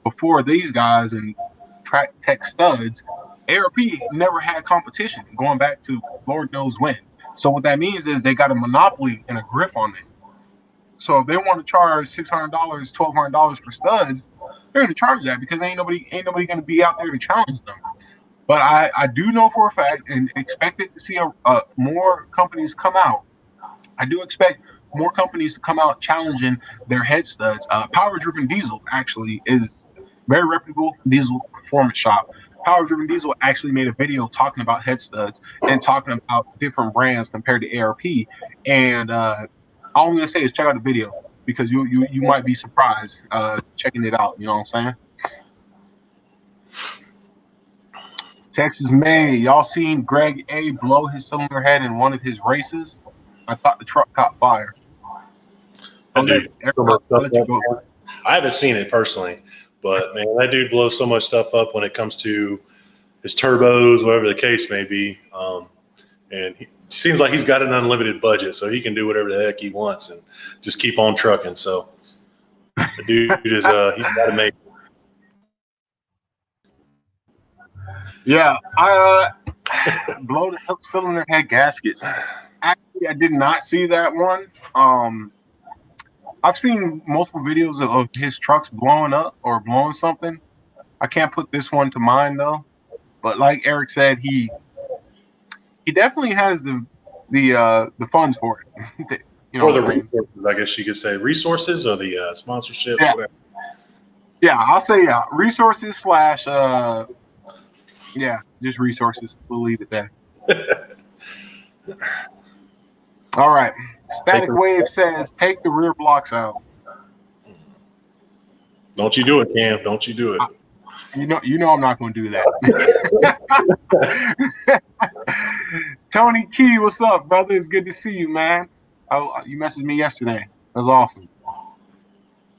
Before these guys and track tech studs, ARP never had competition going back to Lord knows when. So what that means is they got a monopoly and a grip on it. So if they want to charge $600, $1,200 for studs, they're going to charge that because ain't nobody going to be out there to challenge them. But I do know for a fact and expected to see more companies come out. I do expect more companies to come out challenging their head studs. Power Driven Diesel actually is very reputable diesel performance shop. Power Driven Diesel actually made a video talking about head studs and talking about different brands compared to ARP. And all I'm gonna say is check out the video because you might be surprised checking it out. You know what I'm saying? Texas May, y'all seen Greg A blow his cylinder head in one of his races? I thought the truck caught fire. I'll let you go. I haven't seen it personally, but man, that dude blows so much stuff up when it comes to his turbos, whatever the case may be. And he seems like he's got an unlimited budget, so he can do whatever the heck he wants and just keep on trucking. So the dude is he's got to make. Yeah, I blow the cylinder head gaskets. Actually, I did not see that one. I've seen multiple videos of his trucks blowing up or blowing something. I can't put this one to mind though. But like Eric said, he definitely has the funds for it. Or the resources, I guess you could say. Resources or the sponsorships, yeah. whatever. Yeah, I'll say resources / just resources. We'll leave it there. All right. Static Wave says, take the rear blocks out. Don't you do it, Cam. Don't you do it. You know I'm not going to do that. Tony Key, what's up, brother? It's good to see you, man. You messaged me yesterday. That was awesome.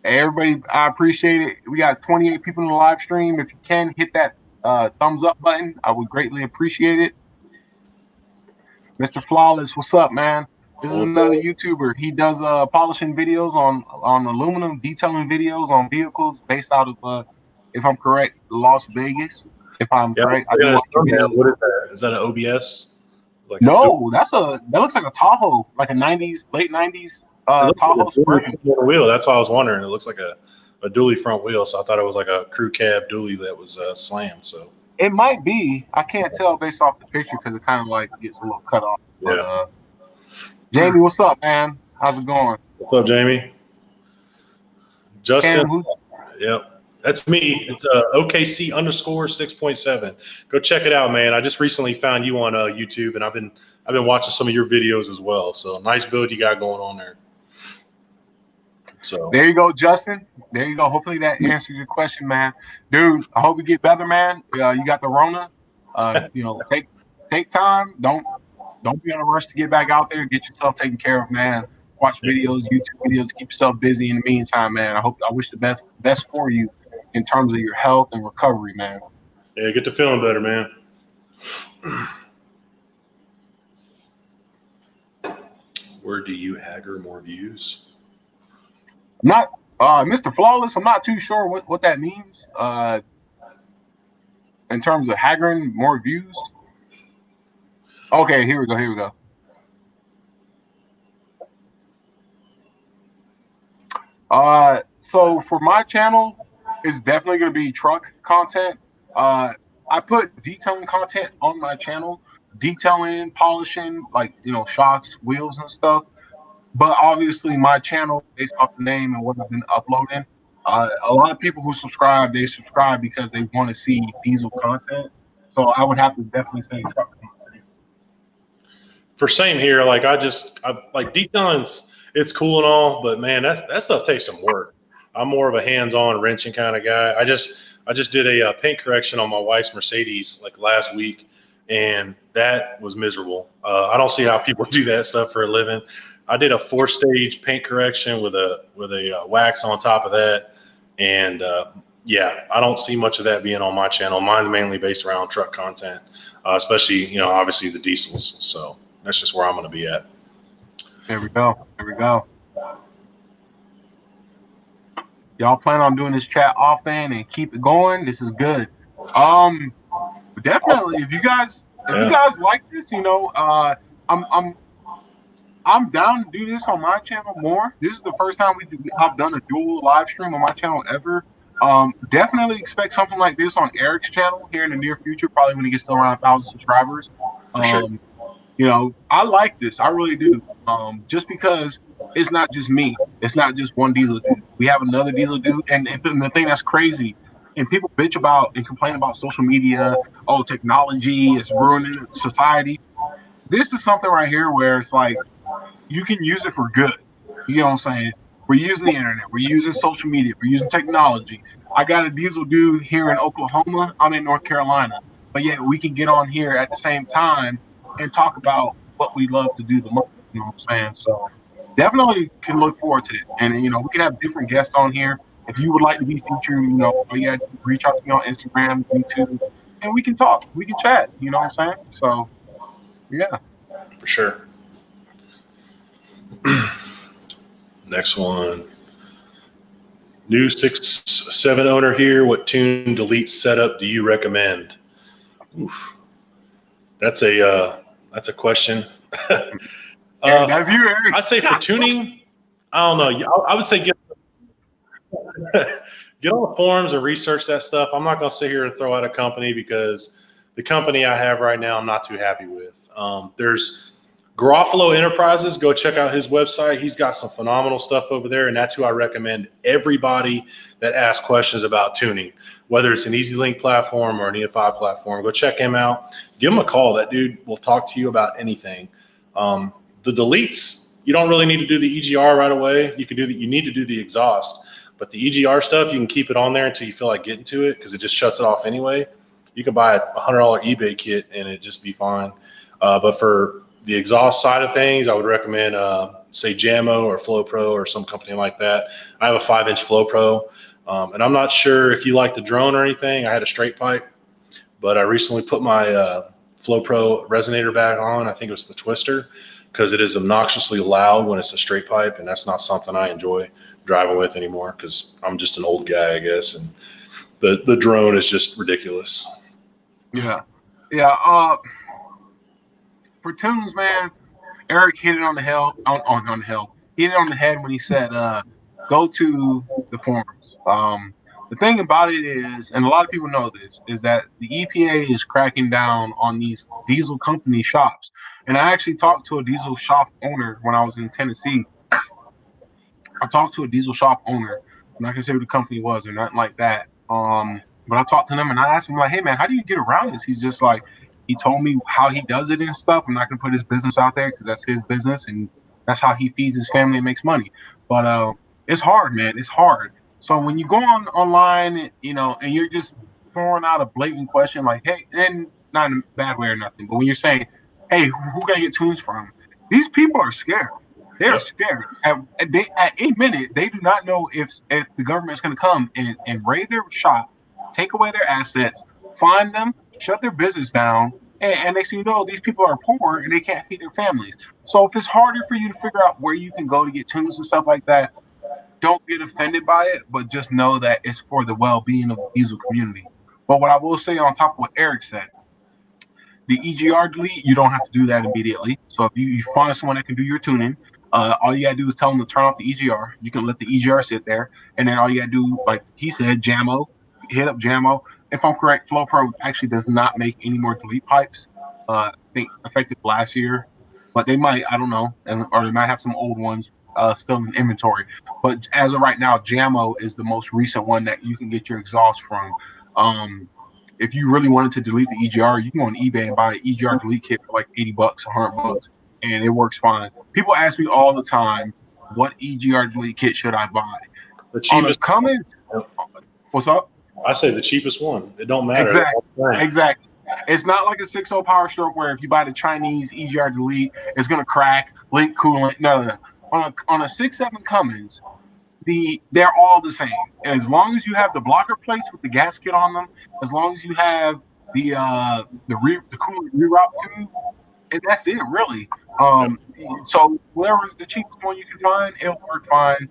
Hey, everybody, I appreciate it. We got 28 people in the live stream. If you can, hit that thumbs up button. I would greatly appreciate it. Mr. Flawless, what's up, man? This is another YouTuber. He does polishing videos on aluminum, detailing videos on vehicles based out of, if I'm correct, Las Vegas. If I'm correct, what is that? Is that an OBS? No, that looks like a Tahoe, like a late 90s Tahoe Suburban wheel. That's why I was wondering. It looks like a dually front wheel, so I thought it was like a crew cab dually that was slammed. So it might be. I can't tell based off the picture because it kind of like gets a little cut off. But, Jamie, what's up, man? How's it going? What's up, Jamie? Justin. Yep. That's me. It's OKC _6.7. Go check it out, man. I just recently found you on YouTube, and I've been watching some of your videos as well. So nice build you got going on there. So there you go, Justin. There you go. Hopefully that answers your question, man. Dude, I hope you get better, man. You got the Rona. Take time. Don't be in a rush to get back out there. Get yourself taken care of, man. Watch videos, YouTube videos. Keep yourself busy in the meantime, man. I wish the best for you in terms of your health and recovery, man. yeah, get to feeling better, man. Where do you hagger more views? I'm not Mr. Flawless. I'm not too sure what that means. In terms of haggling more views. Okay, here we go. So for my channel, it's definitely going to be truck content. I put detailing content on my channel, detailing, polishing, like, shocks, wheels, and stuff. But obviously, my channel, based off the name and what I've been uploading, a lot of people who subscribe, they subscribe because they want to see diesel content. So I would have to definitely say truck content. For same here, like I like detailing's, it's cool and all, but man, that stuff takes some work. I'm more of a hands-on wrenching kind of guy. I just did a paint correction on my wife's Mercedes like last week, and that was miserable. I don't see how people do that stuff for a living. I did a 4-stage paint correction with a wax on top of that, and yeah, I don't see much of that being on my channel. Mine's mainly based around truck content, especially obviously the diesels. So that's just where I'm going to be at. There we go. Y'all plan on doing this chat often and keep it going. This is good. Definitely. If you guys like this, I'm down to do this on my channel more. This is the first time I've done a dual live stream on my channel ever. Definitely expect something like this on Eric's channel here in the near future, probably when he gets to around 1,000 subscribers. For sure. I like this. I really do. Just because it's not just me. It's not just one diesel dude. We have another diesel dude. And the thing that's crazy, and people bitch about and complain about social media, technology is ruining society. This is something right here where it's like, you can use it for good. You know what I'm saying? We're using the internet. We're using social media. We're using technology. I got a diesel dude here in Oklahoma. I'm in North Carolina. But yet we can get on here at the same time and talk about what we love to do the most. You know what I'm saying? So definitely can look forward to this. And, we can have different guests on here. If you would like to be featured, reach out to me on Instagram, YouTube, and we can talk. We can chat. You know what I'm saying? So, yeah. For sure. Next one. New 6.7 owner here. What tune delete setup do you recommend? Oof. That's a question. That's you, Eric. I say for tuning, I don't know. I would say get on the forums and research that stuff. I'm not going to sit here and throw out a company because the company I have right now I'm not too happy with. There's Garofalo Enterprises. Go check out his website. He's got some phenomenal stuff over there, and that's who I recommend everybody that asks questions about tuning, whether it's an EasyLink platform or an EFI platform. Go check him out. Give him a call. That dude will talk to you about anything. The deletes, you don't really need to do the EGR right away. You need to do the exhaust, but the EGR stuff, you can keep it on there until you feel like getting to it because it just shuts it off anyway. You can buy a $100 eBay kit and it just be fine. But for the exhaust side of things, I would recommend, say, Jammo or Flow Pro or some company like that. I have a 5-inch Flow Pro, and I'm not sure if you like the drone or anything. I had a straight pipe, but I recently put my Flow Pro resonator back on. I think it was the Twister, because it is obnoxiously loud when it's a straight pipe, and that's not something I enjoy driving with anymore because I'm just an old guy, I guess, and the drone is just ridiculous. Yeah. For tunes, man, Eric hit it on the head. Hit it on the head when he said, "Go to the forums." The thing about it is, and a lot of people know this, is that the EPA is cracking down on these diesel company shops. And I actually talked to a diesel shop owner when I was in Tennessee. I talked to a diesel shop owner. I'm not gonna say who the company was or nothing like that. But I talked to them and I asked him, like, "Hey man, how do you get around this?" He's just like, he told me how he does it and stuff. I'm not gonna put his business out there because that's his business and that's how he feeds his family and makes money. But It's hard, man. It's hard. So when you go on online, and you're just throwing out a blatant question like, "Hey," and not in a bad way or nothing, but when you're saying, "Hey, who can I get tunes from?" These people are scared. They are Yep. scared. At any minute, they do not know if the government is going to come and raid their shop, take away their assets, find them, shut their business down, and they say, these people are poor and they can't feed their families. So if it's harder for you to figure out where you can go to get tunes and stuff like that, don't get offended by it, but just know that it's for the well-being of the diesel community. But what I will say on top of what Eric said, the EGR delete, you don't have to do that immediately. So if you find someone that can do your tuning, all you gotta do is tell them to turn off the EGR. You can let the EGR sit there, and then all you gotta do, like he said, Jammo, hit up Jammo. If I'm correct, FlowPro actually does not make any more delete pipes. I think effective last year, but they might, I don't know, or they might have some old ones still in inventory. But as of right now, Jammo is the most recent one that you can get your exhaust from. If you really wanted to delete the EGR, you can go on eBay and buy an EGR delete kit for like $80, $100, and it works fine. People ask me all the time, what EGR delete kit should I buy? The On the cheapest. comments, what's up? I say the cheapest one. It don't matter. Exactly. It's not like a 6.0 Power Stroke where if you buy the Chinese EGR delete, it's gonna crack, leak coolant. No. On a 6.7 Cummins, they're all the same. As long as you have the blocker plates with the gasket on them, as long as you have the coolant reroute tube, and that's it really. So whatever's the cheapest one you can find, it'll work fine.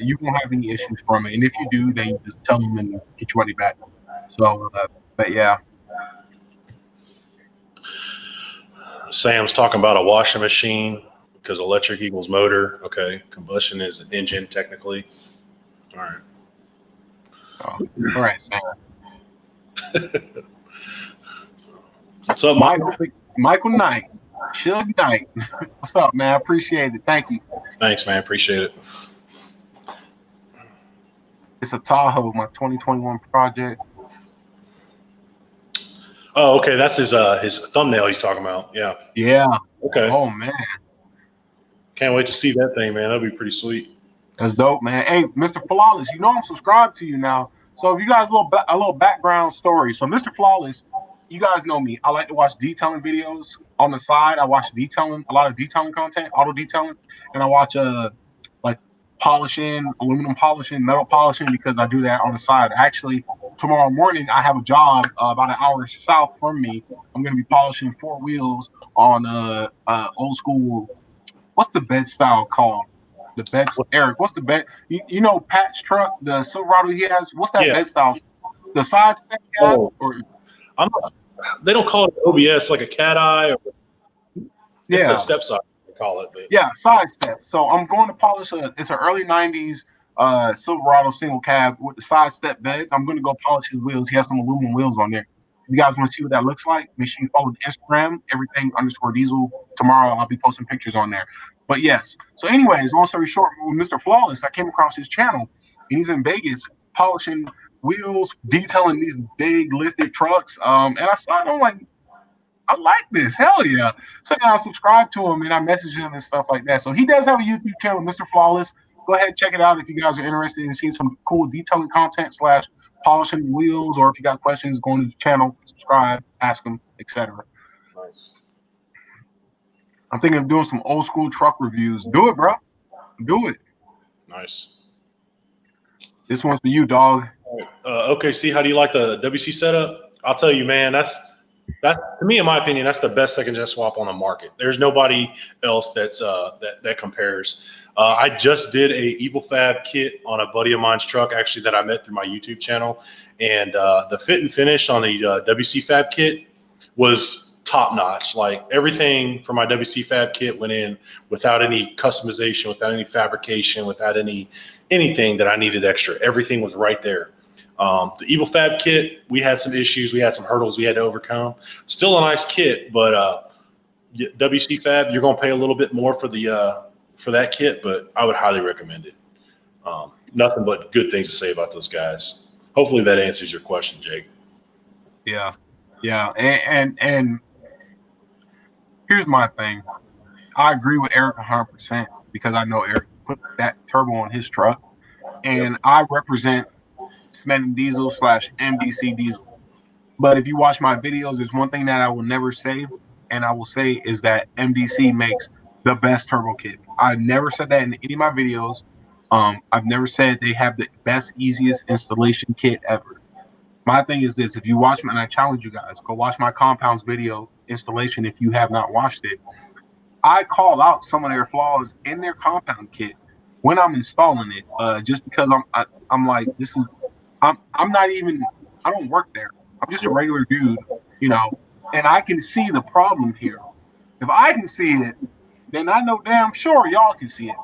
You won't have any issues from it, and if you do, then you just tell them and get your money back. So, but yeah. Sam's talking about a washing machine because electric equals motor. Okay, combustion is an engine technically. All right. All right, Sam. What's up, Michael Nite? Suge Knight. What's up, man? I appreciate it. Thank you. Thanks, man. Appreciate it. It's a Tahoe, my 2021 project. Oh, okay. That's his thumbnail he's talking about. Yeah. Yeah. Okay. Oh man. Can't wait to see that thing, man. That'd be pretty sweet. That's dope, man. Hey, Mr. Flawless, I'm subscribed to you now. So if you guys a little background story. So Mr. Flawless, you guys know me. I like to watch detailing videos on the side. I watch a lot of detailing content, auto detailing, and I watch like polishing, aluminum polishing, metal polishing because I do that on the side. Actually, tomorrow morning I have a job about an hour south from me. I'm going to be polishing 4 wheels on old school. What's the bed style called? The bed, Eric. What's the bed? You know Pat's truck, the Silverado he has. What's that bed style? The side step cab, or they don't call it OBS like a cat eye. Or, yeah, it's a step side they call it. But. Yeah, side step. So I'm going to polish it's an early '90s Silverado single cab with the side step bed. I'm going to go polish his wheels. He has some aluminum wheels on there. If you guys want to see what that looks like, make sure you follow the Instagram, everything_diesel. Tomorrow I'll be posting pictures on there. But yes. So anyways, long story short, with Mr. Flawless, I came across his channel. And he's in Vegas polishing wheels, detailing these big lifted trucks. And I saw it, I'm like, I like this. Hell yeah. So now I subscribe to him and I message him and stuff like that. So he does have a YouTube channel, Mr. Flawless. Go ahead and check it out if you guys are interested in seeing some cool detailing content / polishing wheels, or if you got questions, go to the channel, subscribe, ask him, etc. Nice. I'm thinking of doing some old school truck reviews. Do it, bro. Do it. Nice. This one's for you, dog. Okay, see, how do you like the WC setup? I'll tell you, man, that's to me, in my opinion, that's the best second gen swap on the market. There's nobody else that's that compares. I just did a Evil Fab kit on a buddy of mine's truck, actually, that I met through my YouTube channel, and the fit and finish on the WC Fab kit was top notch. Like everything for my WC Fab kit went in without any customization, without any fabrication, without anything that I needed extra. Everything was right there. The Evil Fab kit, we had some issues. We had some hurdles we had to overcome. Still a nice kit, but WC Fab, you're going to pay a little bit more for that kit, but I would highly recommend it. Nothing but good things to say about those guys. Hopefully that answers your question, Jake. Yeah. And here's my thing. I agree with Eric 100% because I know Eric put that turbo on his truck. and I represent Smedden Diesel / MDC Diesel. But if you watch my videos, there's one thing that I will never say, and I will say is that MDC makes the best turbo kit. I've never said that in any of my videos. I've never said they have the best, easiest installation kit ever. My thing is this: if you watch, and I challenge you guys, go watch my compounds video installation if you have not watched it. I call out some of their flaws in their compound kit when I'm installing it, just because I'm like, this is I'm not even, I don't work there. I'm just a regular dude, you know, and I can see the problem here. If I can see it, then I know damn sure y'all can see it.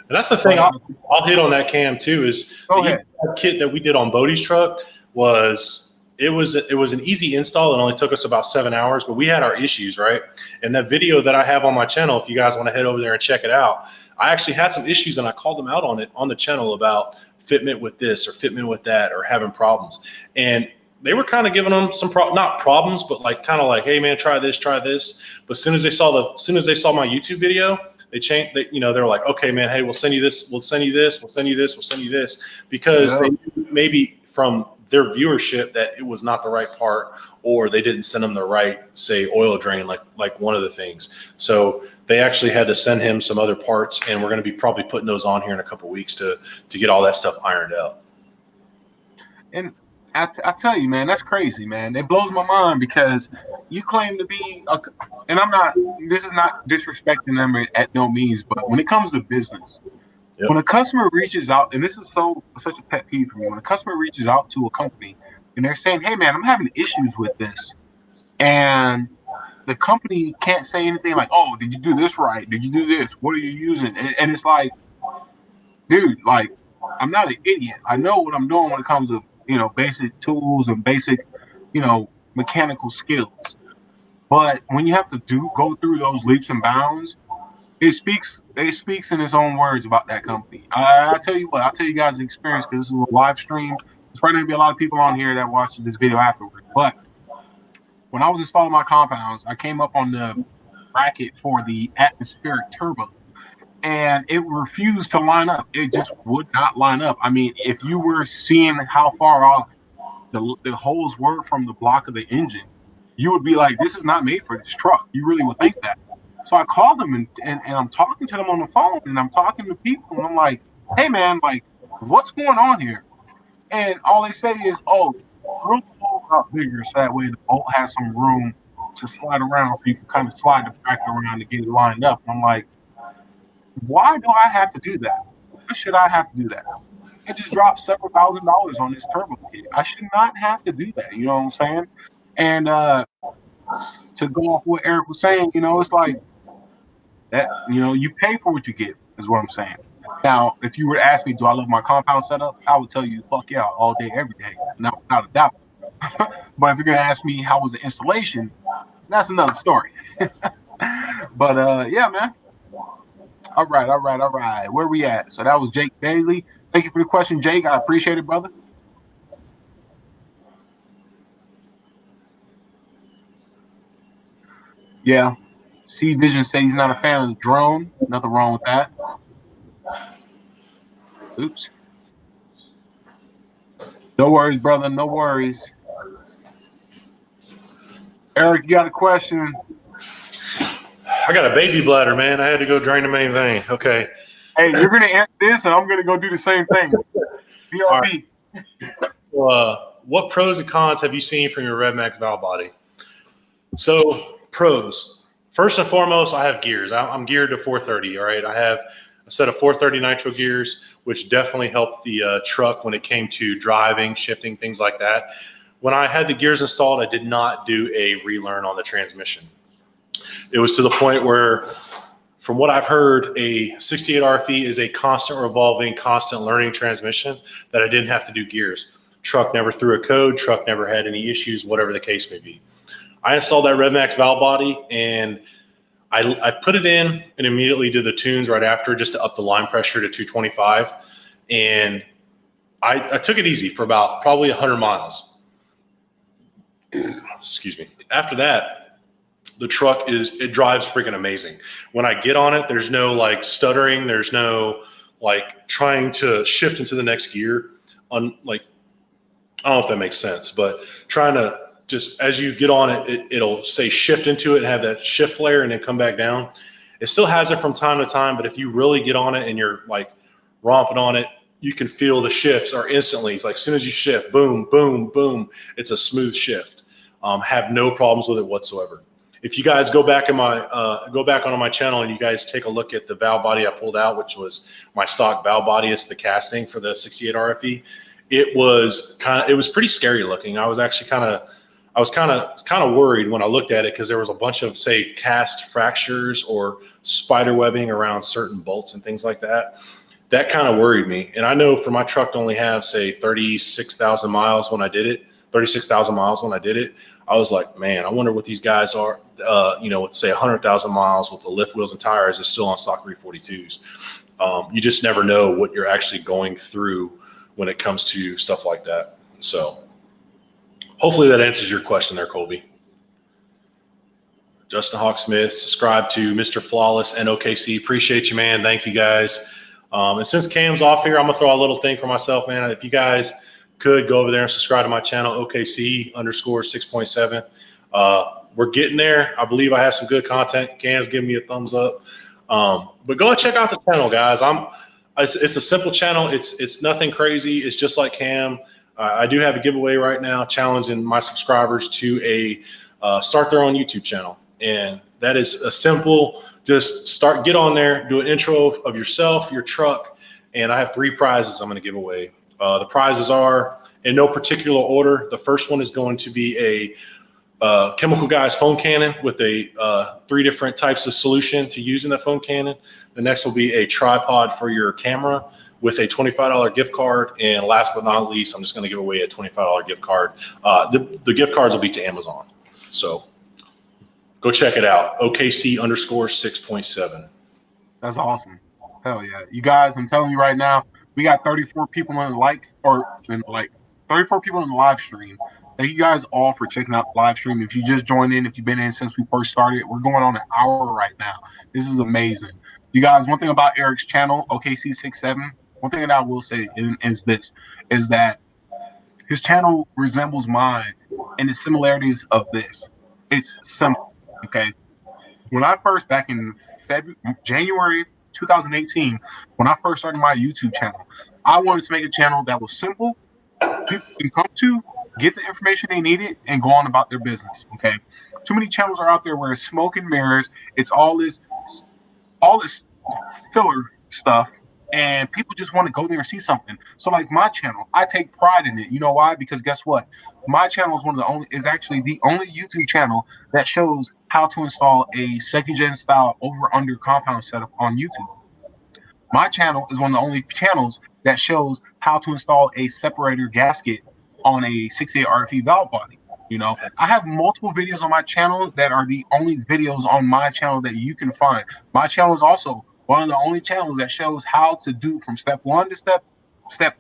And that's the thing I'll hit on that, Cam, too, is the kit that we did on Bodie's truck was an easy install. It only took us about 7 hours, but we had our issues, right? And that video that I have on my channel, if you guys want to head over there and check it out, I actually had some issues and I called them out on it on the channel about fitment with this or fitment with that or having problems. And they were kind of giving them some not problems, but like kind of like, hey man, try this. But as soon as they saw my YouTube video, they changed. They were like, okay man, hey, we'll send you this, we'll send you this, we'll send you this, we'll send you this, because they maybe from their viewership that it was not the right part, or they didn't send them the right, say, oil drain, like one of the things. So they actually had to send him some other parts, and we're going to be probably putting those on here in a couple of weeks to get all that stuff ironed out. And I tell you, man, that's crazy, man. It blows my mind because you claim to be and this is not disrespecting them at no means, but when it comes to business, when a customer reaches out, and this is such a pet peeve for me, when a customer reaches out to a company and they're saying, hey man, I'm having issues with this, and the company can't say anything like, oh, did you do this right? Did you do this? What are you using? And it's like, dude, like, I'm not an idiot. I know what I'm doing when it comes to, basic tools and basic, mechanical skills. But when you have to go through those leaps and bounds, it speaks in its own words about that company. I tell you what, I'll tell you guys the experience, because this is a live stream. There's probably going to be a lot of people on here that watches this video afterward. But when I was installing my compounds, I came up on the bracket for the atmospheric turbo, and it refused to line up. It just would not line up. I mean, if you were seeing how far off the holes were from the block of the engine, you would be like, this is not made for this truck. You really would think that. So I called them and I'm talking to them on the phone, and I'm talking to people, and I'm like, hey man, like, what's going on here? And all they say is, oh, screw the bolt out bigger so that way the bolt has some room to slide around, so you can kind of slide the bracket around to get it lined up. And I'm like, why do I have to do that? Why should I have to do that? I just dropped several $1,000s on this turbo kit. I should not have to do that. You know what I'm saying? And to go off what Eric was saying, it's like that, you pay for what you get, is what I'm saying. Now, if you were to ask me, do I love my compound setup? I would tell you, fuck yeah, all day, every day. Not without a doubt. But if you're going to ask me how was the installation, that's another story. But yeah, man. All right. Where we at? So that was Jake Bailey. Thank you for the question, Jake. I appreciate it, brother. Yeah. C Vision said he's not a fan of the drone. Nothing wrong with that. Oops. No worries, brother. No worries. Eric, you got a question? I got a baby bladder, man. I had to go drain the main vein. Okay. Hey, you're going to answer this, and I'm going to go do the same thing. BRB. Right. So, what pros and cons have you seen from your RevMax valve body? So, pros. First and foremost, I have gears. I'm geared to 430, all right? I have a set of 430 nitro gears, which definitely helped the truck when it came to driving, shifting, things like that. When I had the gears installed, I did not do a relearn on the transmission. It was to the point where, from what I've heard, a 68 RFE is a constant revolving, constant learning transmission that I didn't have to do gears. Truck never threw a code, truck never had any issues, whatever the case may be. I installed that RevMax valve body, and I put it in and immediately did the tunes right after, just to up the line pressure to 225. And I took it easy for about probably 100 miles. Excuse me. After that, the truck it drives freaking amazing. When I get on it, there's no like stuttering. There's no like trying to shift into the next gear on like, I don't know if that makes sense, but trying to just, as you get on it, it'll say shift into it and have that shift flare and then come back down. It still has it from time to time, but if you really get on it and you're like romping on it, you can feel the shifts are instantly. It's like as soon as you shift, boom, boom, boom, it's a smooth shift. Have no problems with it whatsoever. If you guys go back onto my channel and you guys take a look at the valve body I pulled out, which was my stock valve body, it's the casting for the 68 RFE. It was pretty scary looking. I was actually kind of worried when I looked at it because there was a bunch of, say, cast fractures or spider webbing around certain bolts and things like that. That kind of worried me. And I know for my truck to only have, say, 36,000 miles when I did it, I was like, man, I wonder what these guys are, with, say, 100,000 miles with the lift wheels and tires is still on stock 342s. You just never know what you're actually going through when it comes to stuff like that. So hopefully that answers your question there, Colby. Justin Hawksmith, subscribe to Mr. Flawless and OKC. Appreciate you, man. Thank you, guys. And since Cam's off here, I'm going to throw a little thing for myself, man. If you guys could go over there and subscribe to my channel, OKC_6.7. We're getting there. I believe I have some good content. Cam's giving me a thumbs up. But go and check out the channel, guys. It's a simple channel. It's nothing crazy. It's just like Cam. I do have a giveaway right now challenging my subscribers to start their own YouTube channel. And that is a simple, just get on there, do an intro of yourself, your truck. And I have 3 prizes I'm going to give away. The prizes are in no particular order. The first one is going to be a Chemical Guys foam cannon with 3 different types of solution to use in that foam cannon. The next will be a tripod for your camera with a $25 gift card. And last but not least, I'm just going to give away a $25 gift card. The gift cards will be to Amazon. So go check it out. OKC_6.7. That's awesome. Hell yeah. You guys, I'm telling you right now, we got 34 people in the 34 people in the live stream. Thank you guys all for checking out the live stream. If you just joined in, if you've been in since we first started, we're going on an hour right now. This is amazing. You guys, one thing about Eric's channel, OKC67, one thing that I will say is that his channel resembles mine and the similarities of this. It's simple, okay? When I first, back in January 2018, when I first started my YouTube channel, I wanted to make a channel that was simple, people can come to, get the information they needed, and go on about their business, okay? Too many channels are out there where it's smoke and mirrors. It's all this filler stuff, and people just want to go there and see something. So like my channel, I take pride in it. You know why? Because guess what? My channel is actually the only YouTube channel that shows how to install a second gen style over under compound setup on YouTube. My channel is one of the only channels that shows how to install a separator gasket on a 68 RFE valve body. You know, I have multiple videos on my channel that are the only videos on my channel that you can find. My channel is also one of the only channels that shows how to do from step 1 to step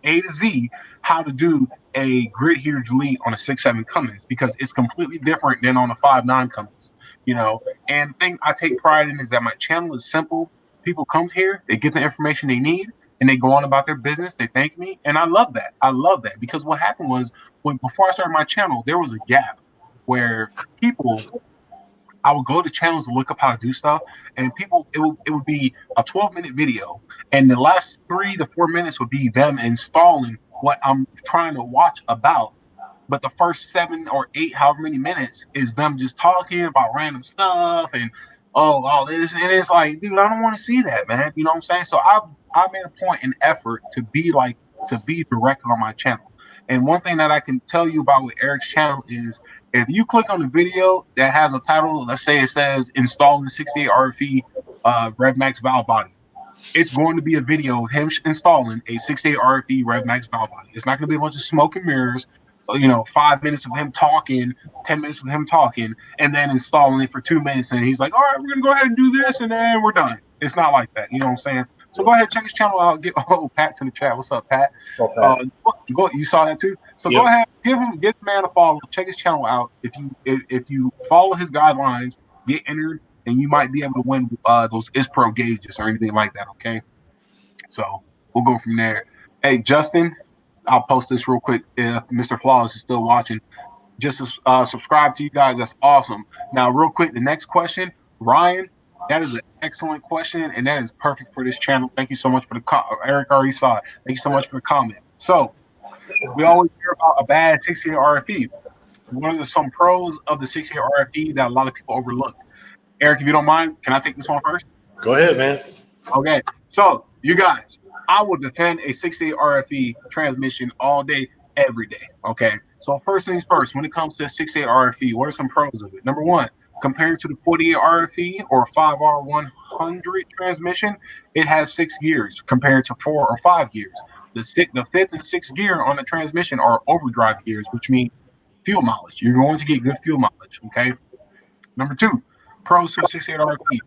A to Z, how to do a grid heater delete on a 6.7 Cummins, because it's completely different than on a 5.9 Cummins, you know. And the thing I take pride in is that my channel is simple. People come here, they get the information they need, and they go on about their business. They thank me, and I love that. I love that, because what happened was before I started my channel, there was a gap where I would go to channels to look up how to do stuff, and it would be a 12-minute video, and the last 3 to 4 minutes would be them installing what I'm trying to watch about. But the first 7 or 8, however many minutes, is them just talking about random stuff and all this, and it's like, dude, I don't want to see that, man. You know what I'm saying? So I made a point and effort to be direct on my channel. And one thing that I can tell you about with Eric's channel is, if you click on the video that has a title, let's say it says installing 68 RFE RevMax valve body, it's going to be a video of him installing a 68 RFE RevMax valve body. It's not going to be a bunch of smoke and mirrors, 5 minutes of him talking, 10 minutes of him talking, and then installing it for 2 minutes, and he's like, all right, we're gonna go ahead and do this, and then we're done. It's not like that. You know what I'm saying? So go ahead, check his channel out. Pat's in the chat. What's up, Pat? You saw that too. So Go ahead, get the man a follow. Check his channel out. If you follow his guidelines, get entered, and you might be able to win those ISPRO gauges or anything like that. Okay. So we'll go from there. Hey, Justin, I'll post this real quick if Mr. Flawless is still watching. Just subscribe to you guys. That's awesome. Now, real quick, the next question, Ryan, that is an excellent question, and that is perfect for this channel. Thank you so much for the Eric already saw it. Thank you so much for the comment. So, we always hear about a bad 68 RFE. What are some pros of the 68 RFE that a lot of people overlook? Eric, if you don't mind, can I take this one first? Go ahead, man. Okay, so you guys, I will defend a 68 RFE transmission all day, every day. Okay, so first things first, when it comes to 68 RFE, what are some pros of it? Number one, compared to the 48 RFE or 5R100 transmission, it has 6 gears compared to 4 or 5 gears. The fifth and sixth gear on the transmission are overdrive gears, which means fuel mileage. You're going to get good fuel mileage. Okay. Number two, pros to the 68 RFE.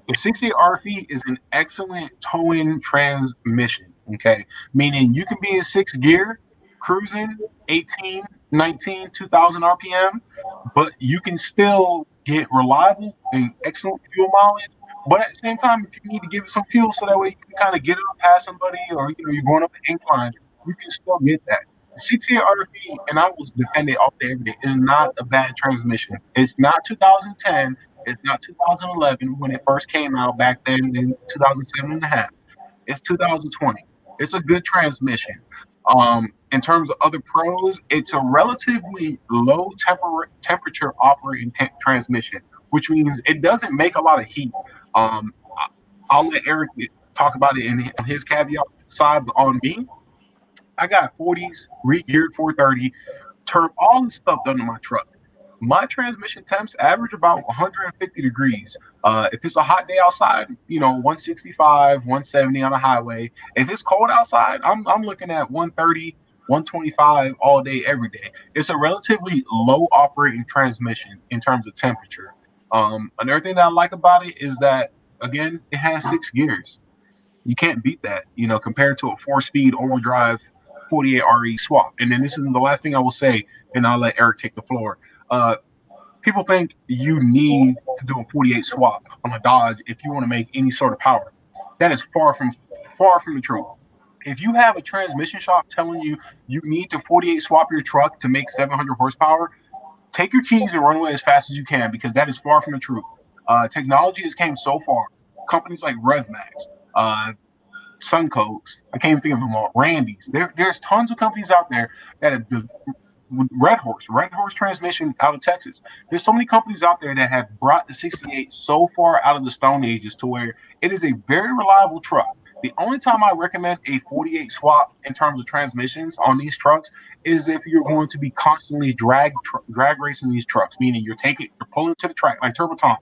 The 68 RFE is an excellent towing transmission. Okay. Meaning you can be in sixth gear, cruising 18, 19, 2000 RPM, but you can still get reliable and excellent fuel mileage. But at the same time, if you need to give it some fuel so that way you can kind of get up past somebody or you're going up an incline, you can still get that. The 68 RFE, and I will defend it all day every day, is not a bad transmission. It's not 2010. It's not 2011 when it first came out back then in 2007 and a half. It's 2020. It's a good transmission. In terms of other pros, it's a relatively low temperature operating transmission, which means it doesn't make a lot of heat. I'll let Eric talk about it in his caveat side, but on me, I got 40s, re-geared 430, turned all this stuff done to my truck. My transmission temps average about 150 degrees. If it's a hot day outside, 165, 170 on the highway. If it's cold outside, I'm looking at 130, 125 all day, every day. It's a relatively low operating transmission in terms of temperature. Another thing that I like about it is that, again, it has 6 gears. You can't beat that, compared to a 4-speed overdrive 48 RE swap. And then this is the last thing I will say, and I'll let Eric take the floor. People think you need to do a 48 swap on a Dodge if you want to make any sort of power. That is far from the truth. If you have a transmission shop telling you you need to 48 swap your truck to make 700 horsepower, take your keys and run away as fast as you can, because that is far from the truth. Technology has came so far. Companies like RevMax, Suncoast, I can't even think of them all, Randy's. There's tons of companies out there that have Red Horse transmission out of Texas. There's so many companies out there that have brought the 68 so far out of the Stone Ages to where it is a very reliable truck. The only time I recommend a 48 swap in terms of transmissions on these trucks is if you're going to be constantly drag racing these trucks, meaning you're pulling to the track, like Turbo Tom.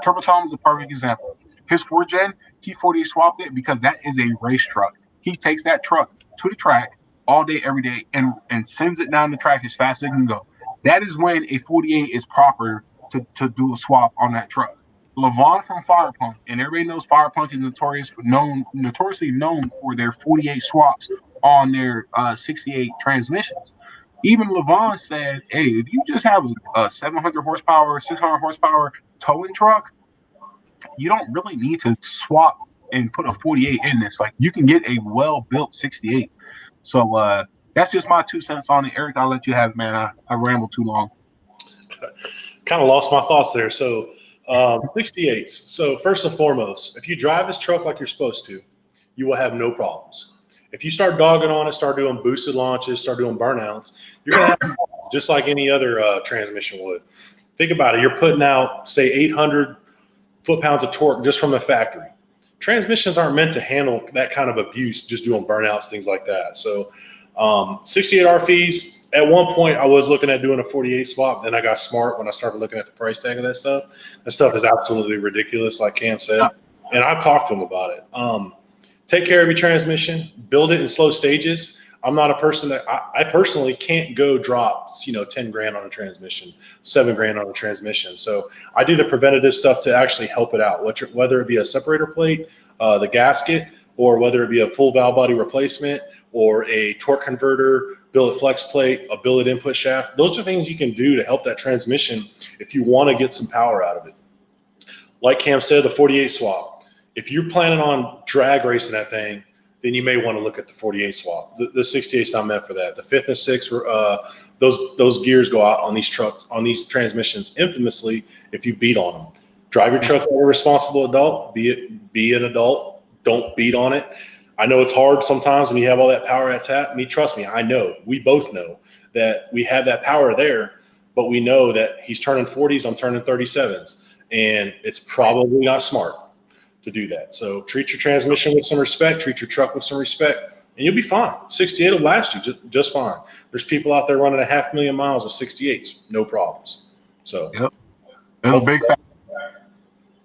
Turbo Tom is a perfect example. His 4Gen, he 48 swapped it because that is a race truck. He takes that truck to the track all day, every day, and sends it down the track as fast as it can go. That is when a 48 is proper to do a swap on that truck. Levon from Firepunk, and everybody knows Firepunk is notoriously known for their 48 swaps on their 68 transmissions. Even Levon said, hey, if you just have a 700 horsepower, 600 horsepower towing truck, you don't really need to swap and put a 48 in this. Like, you can get a well-built 68. So that's just my 2 cents on it. Eric, I'll let you have it, man. I rambled too long. Kind of lost my thoughts there. So 68s. So first and foremost, if you drive this truck like you're supposed to, you will have no problems. If you start dogging on it, start doing boosted launches, start doing burnouts, you're going to have problems, just like any other transmission would. Think about it. You're putting out, say, 800 foot-pounds of torque just from the factory. Transmissions aren't meant to handle that kind of abuse, just doing burnouts, things like that. So 68 RFEs, at one point I was looking at doing a 48 swap. Then I got smart when I started looking at the price tag of that stuff. That stuff is absolutely ridiculous, like Cam said. And I've talked to him about it. Take care of your transmission, build it in slow stages. I'm not a person that I personally can't go drop, 10 grand on a transmission, 7 grand on a transmission. So I do the preventative stuff to actually help it out, whether it be a separator plate, the gasket, or whether it be a full valve body replacement or a torque converter, billet flex plate, a billet input shaft. Those are things you can do to help that transmission if you want to get some power out of it. Like Cam said, the 48 swap. If you're planning on drag racing that thing, then you may want to look at the 48 swap. The 68 is not meant for that. The 5th and 6th, those gears go out on these trucks, on these transmissions infamously if you beat on them. Drive your truck like a responsible adult. Be an adult. Don't beat on it. I know it's hard sometimes when you have all that power at tap. Trust me, I know. We both know that we have that power there, but we know that he's turning 40s, I'm turning 37s, and it's probably not smart to do that. So treat your transmission with some respect, treat your truck with some respect, and you'll be fine. 68 will last you just fine. There's people out there running 500,000 miles with 68s, no problems. So yep, that's a big fact.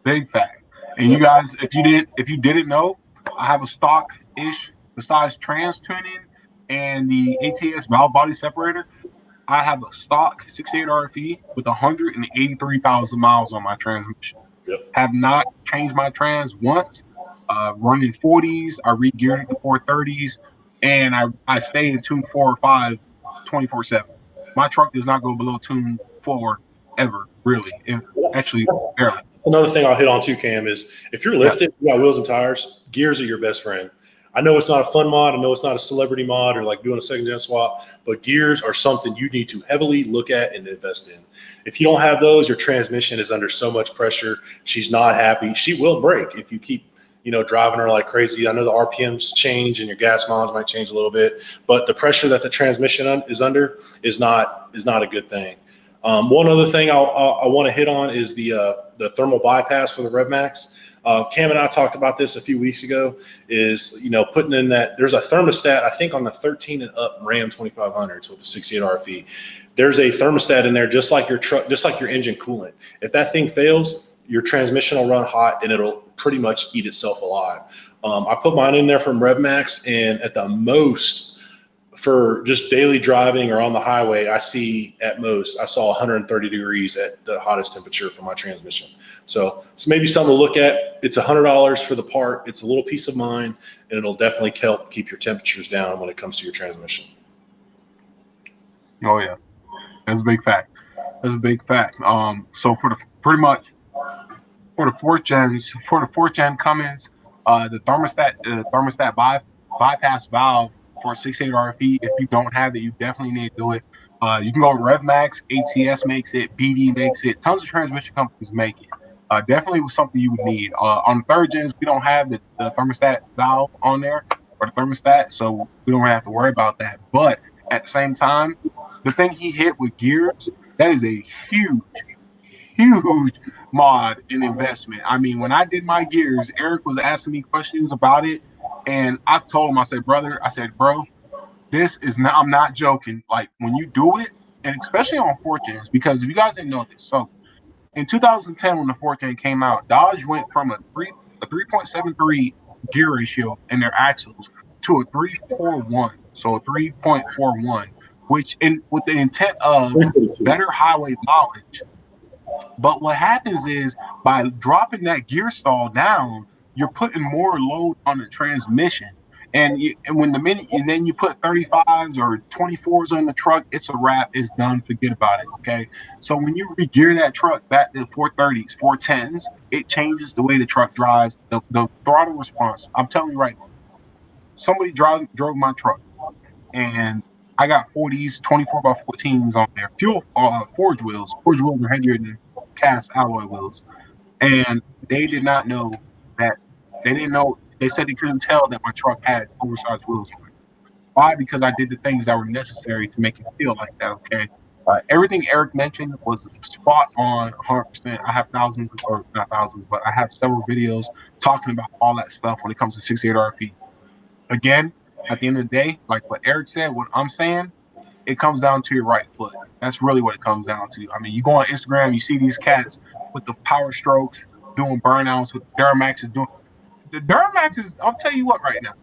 Big fact. And you guys, if you didn't know, I have a stock-ish, besides trans tuning and the ATS valve body separator, I have a stock 68 RFE with 183,000 miles on my transmission. Yep. Have not changed my trans once. Running 40s, I re-geared it to 430s, and I stay in tune 4 or 5 24/7. My truck does not go below tune 4 ever, really. Actually, barely. Another thing I'll hit on too, Cam, is if you're lifted, you got wheels and tires, gears are your best friend. I know it's not a fun mod. I know it's not a celebrity mod or like doing a second-gen swap, but gears are something you need to heavily look at and invest in. If you don't have those, your transmission is under so much pressure. She's not happy. She will break if you keep, driving her like crazy. I know the RPMs change and your gas mileage might change a little bit, but the pressure that the transmission is under is not a good thing. One other thing I want to hit on is the thermal bypass for the RevMax. Cam and I talked about this a few weeks ago, is, putting in that there's a thermostat, I think on the 13 and up Ram 2500s with the 68 RFE, there's a thermostat in there, just like your truck, just like your engine coolant. If that thing fails, your transmission will run hot and it'll pretty much eat itself alive. I put mine in there from RevMax, and at the most, for just daily driving or on the highway, I saw 130 degrees at the hottest temperature for my transmission. So it's maybe something to look at. It's $100 for the part. It's a little peace of mind, and it'll definitely help keep your temperatures down when it comes to your transmission. Oh yeah, that's a big fact. That's a big fact. So for the fourth gen Cummins, the thermostat bypass valve for 68 RFE. If you don't have it, you definitely need to do it. You can go with RevMax, ATS makes it, BD makes it, tons of transmission companies make it. Definitely was something you would need. On the 3rd gens, we don't have the thermostat valve on there, or the thermostat, so we don't have to worry about that. But at the same time, the thing he hit with gears, that is a huge mod and investment. I mean, when I did my gears, Eric was asking me questions about it, and I told him, I said, bro, this is not, I'm not joking. Like, when you do it, and especially on 4th gens, because if you guys didn't know this, so in 2010, when the 4th gen came out, Dodge went from a 3.73 gear ratio in their axles to a 3.41, so a 3.41, which with the intent of better highway mileage. But what happens is, by dropping that gear stall down, you're putting more load on the transmission. And then you put 35s or 24s on the truck, it's a wrap, it's done, forget about it. Okay. So when you re-gear that truck back to 430s, 410s, it changes the way the truck drives, the throttle response. I'm telling you right now, somebody drove my truck, and I got 40s, 24x14s on there, forged wheels. Forged wheels are heavier than cast alloy wheels, and they did not know that. They didn't know. They said they couldn't tell that my truck had oversized wheels on it. Why? Because I did the things that were necessary to make it feel like that. Okay. Everything Eric mentioned was spot on, 100%. I have thousands, or not thousands, but I have several videos talking about all that stuff when it comes to 68 RFE. Again, at the end of the day, like what Eric said, what I'm saying, it comes down to your right foot. That's really what it comes down to. I mean, you go on Instagram, you see these cats with the power strokes doing burnouts, with Duramax is doing. The Duramax is, I'll tell you what right now,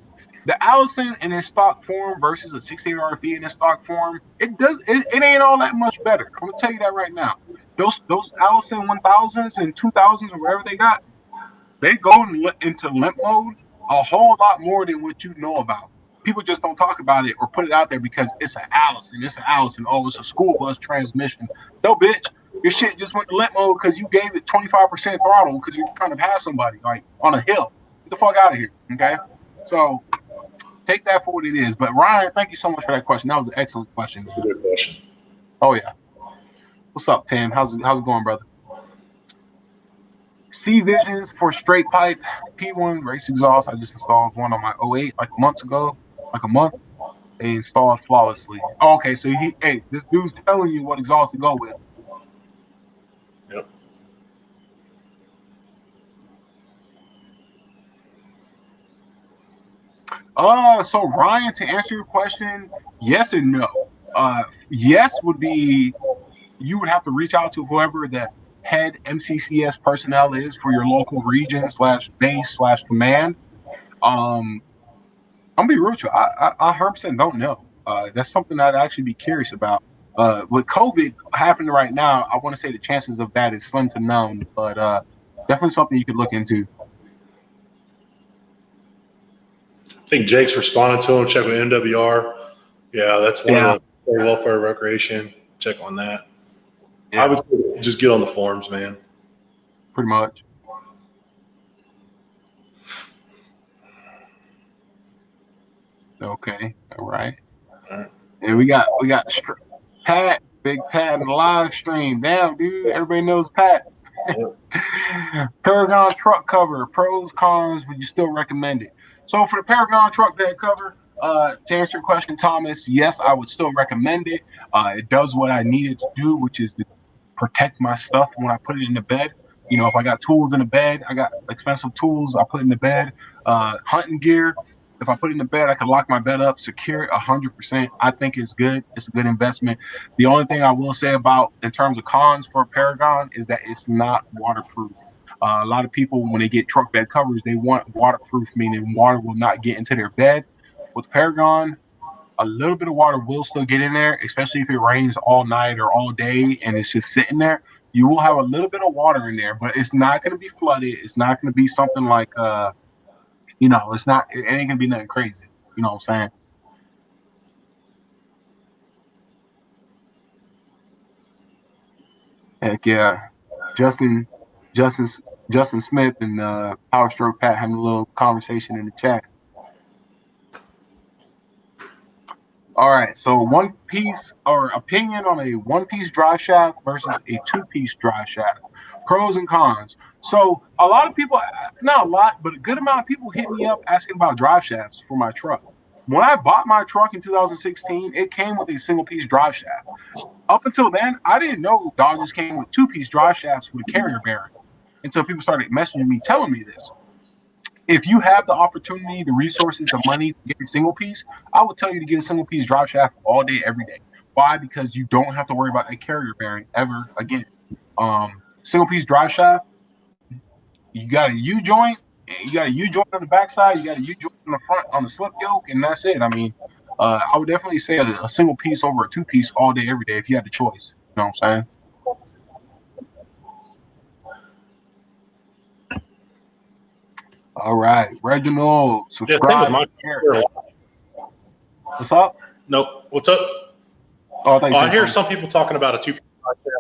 the Allison in its stock form versus a 68 RFE in its stock form, it ain't all that much better. I'm gonna tell you that right now. Those Allison 1000s and 2000s or whatever they got, they go into limp mode a whole lot more than what you know about. People just don't talk about it or put it out there because it's an Allison. It's an Allison. Oh, it's a school bus transmission. No, bitch. Your shit just went to limp mode because you gave it 25% throttle because you're trying to pass somebody, like, on a hill. Get the fuck out of here, okay? So take that for what it is. But Ryan, thank you so much for that question. That was an excellent question. Good question. Oh yeah. What's up, Tim? How's it going, brother? C Visions for straight pipe P1 race exhaust. I just installed one on my 08 like a month ago, like a month. They installed flawlessly. Oh, okay, so this dude's telling you what exhaust to go with. Yep. So Ryan, to answer your question, yes and no. Yes would be you would have to reach out to whoever the head MCCS personnel is for your local region / base / command. I'm gonna be real with you. I 100% don't know. That's something I'd actually be curious about. With COVID happening right now, I want to say the chances of that is slim to none, but definitely something you could look into. I think Jake's responded to him. Check with MWR. Yeah, that's one of the welfare recreation. Check on that. Yeah. I would just get on the forums, man. Pretty much. Okay. All right. And we got Pat, Big Pat in the live stream. Damn, dude, everybody knows Pat. Paragon truck cover, pros, cons, would you still recommend it? So for the Paragon truck bed cover, to answer your question, Thomas, yes, I would still recommend it. It does what I needed to do, which is to protect my stuff when I put it in the bed. You know, if I got tools in the bed, I got expensive tools I put in the bed, hunting gear. If I put it in the bed, I can lock my bed up, secure it 100%. I think it's good. It's a good investment. The only thing I will say about in terms of cons for Paragon is that it's not waterproof. A lot of people, when they get truck bed covers, they want waterproof, meaning water will not get into their bed. With Paragon, a little bit of water will still get in there, especially if it rains all night or all day and it's just sitting there. You will have a little bit of water in there, but it's not going to be flooded. It's not going to be something like, it ain't going to be nothing crazy. You know what I'm saying? Heck yeah. Justin Smith and Power Stroke Pat having a little conversation in the chat. All right, so one piece or opinion on a one-piece drive shaft versus a two-piece drive shaft. Pros and cons. So a lot of people, not a lot, but a good amount of people hit me up asking about drive shafts for my truck. When I bought my truck in 2016, it came with a single-piece drive shaft. Up until then, I didn't know Dodges came with two-piece drive shafts with a carrier bearing until people started messaging me telling me this. If you have the opportunity, the resources, the money to get a single piece, I would tell you to get a single piece drive shaft all day, every day. Why? Because you don't have to worry about a carrier bearing ever again. Single piece drive shaft, you got a U joint, you got a U joint on the backside, you got a U joint on the front on the slip yoke, and that's it. I mean, I would definitely say a single piece over a two piece all day, every day if you had the choice. You know what I'm saying? All right, Reginald, subscribe. Yeah, what's up? Nope. What's up? Oh, I hear some people talking about a two-piece,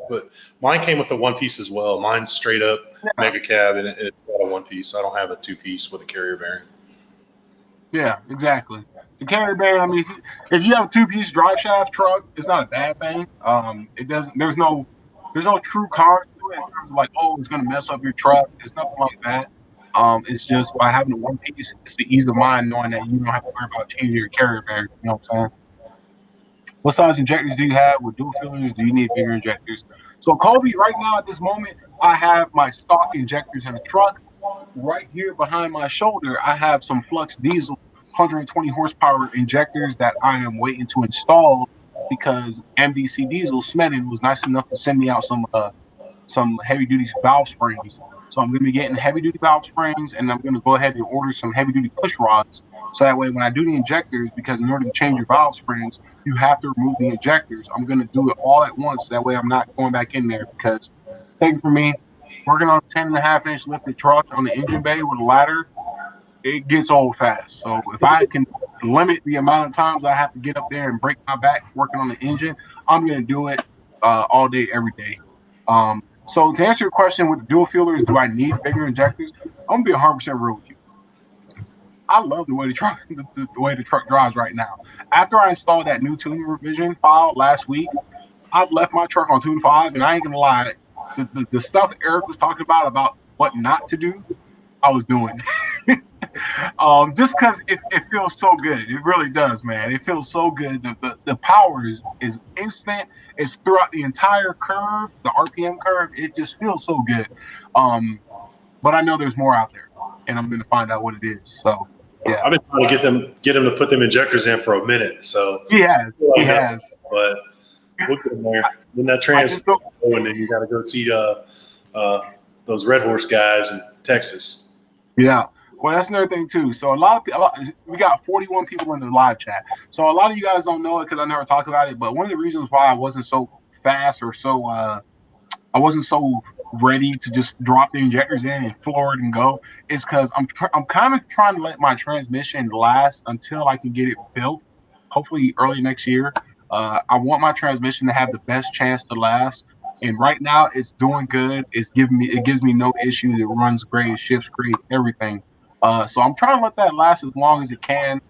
but mine came with a one-piece as well. Mine's straight up mega cab, and it's got a one-piece. I don't have a two-piece with a carrier bearing. Yeah, exactly. The carrier bearing. I mean, if you have a two-piece drive shaft truck, it's not a bad thing. It doesn't. There's no true cons to it in terms of like, oh, it's gonna mess up your truck. It's nothing like that. It's just by having a one piece, it's the ease of mind knowing that you don't have to worry about changing your carrier bearing. You know what I'm saying? What size injectors do you have with dual fillers? Do you need bigger injectors? So, Kobe, right now at this moment, I have my stock injectors in the truck. Right here behind my shoulder, I have some Flux Diesel 120 horsepower injectors that I am waiting to install because MDC Diesel Smedden was nice enough to send me out some heavy duty valve springs. So I'm going to be getting heavy duty valve springs, and I'm going to go ahead and order some heavy duty push rods. So that way, when I do the injectors, because in order to change your valve springs, you have to remove the injectors. I'm going to do it all at once. That way, I'm not going back in there because, take it from me, working on a 10.5-inch lifted truck on the engine bay with a ladder, it gets old fast. So if I can limit the amount of times I have to get up there and break my back working on the engine, I'm going to do it all day, every day. So to answer your question with the dual fillers, do I need bigger injectors? I'm going to be 100% real with you. I love the way the truck the way the truck drives right now. After I installed that new tuning revision file last week, I've left my truck on tune 5, and I ain't gonna lie, the stuff Eric was talking about what not to do, I was doing. Just because it feels so good. It really does, man. It feels so good. The power is instant. It's throughout the entire curve, the RPM curve. It just feels so good. But I know there's more out there, and I'm gonna find out what it is. So yeah, I've been trying to get him to put them injectors in for a minute. So he has. But we'll get him there. When that trans going, then you got to go see those Red Horse guys in Texas. Yeah. Well, that's another thing too. So we got 41 people in the live chat. So a lot of you guys don't know it because I never talk about it. But one of the reasons why I wasn't so fast or so I wasn't so ready to just drop the injectors in and floor it and go is because I'm kind of trying to let my transmission last until I can get it built. Hopefully early next year. I want my transmission to have the best chance to last. And right now it's doing good. It gives me no issues. It runs great. It shifts great. Everything. So I'm trying to let that last as long as it can.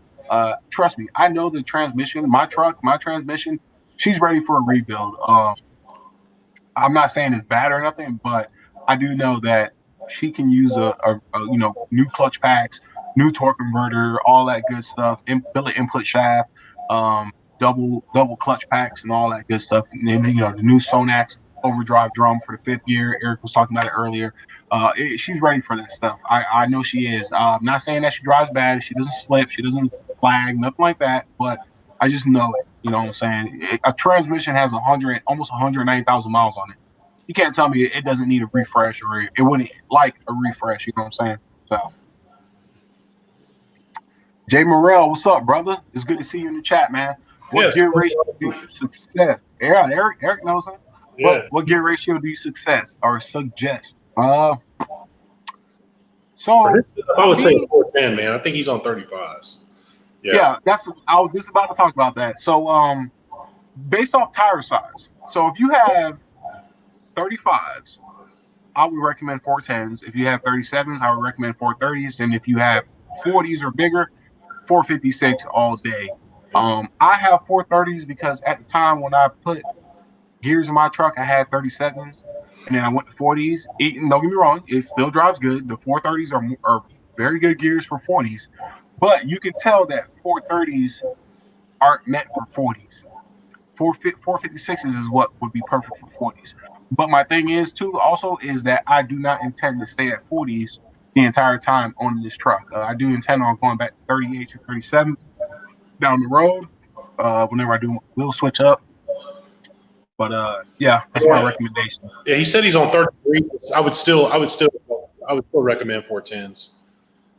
Trust me, I know the transmission, my transmission, she's ready for a rebuild. I'm not saying it's bad or nothing, but I do know that she can use a new clutch packs, new torque converter, all that good stuff, billet input shaft, double clutch packs, and all that good stuff. And then the new Sonax overdrive drum for the 5th gear. Eric was talking about it earlier. She's ready for that stuff. I know she is. I'm not saying that she drives bad. She doesn't slip. She doesn't flag. Nothing like that. But I just know it. You know what I'm saying? A transmission has almost 190,000 miles on it. You can't tell me it doesn't need a refresh or it wouldn't like a refresh. You know what I'm saying? So, Jay Morrell, what's up, brother? It's good to see you in the chat, man. What gear ratio do you success? Yeah, Eric knows him. Yeah. What gear ratio do you suggest? So I would say 410, man. I think he's on 35s. Yeah, that's what I was just about to talk about that. So based off tire size. So if you have 35s, I would recommend 410s. If you have 37s, I would recommend 430s. And if you have 40s or bigger, 456 all day. I have 430s because at the time when I put gears in my truck, I had 37s, and then I went to 40s. Don't get me wrong, it still drives good. The 430s are very good gears for 40s, but you can tell that 430s aren't meant for 40s. 456s is what would be perfect for 40s. But my thing is too also is that I do not intend to stay at 40s the entire time on this truck. I do intend on going back to 38s or 37s down the road whenever I do wheel switch up. But that's my recommendation. Yeah, he said he's on 33. I would still recommend 410s.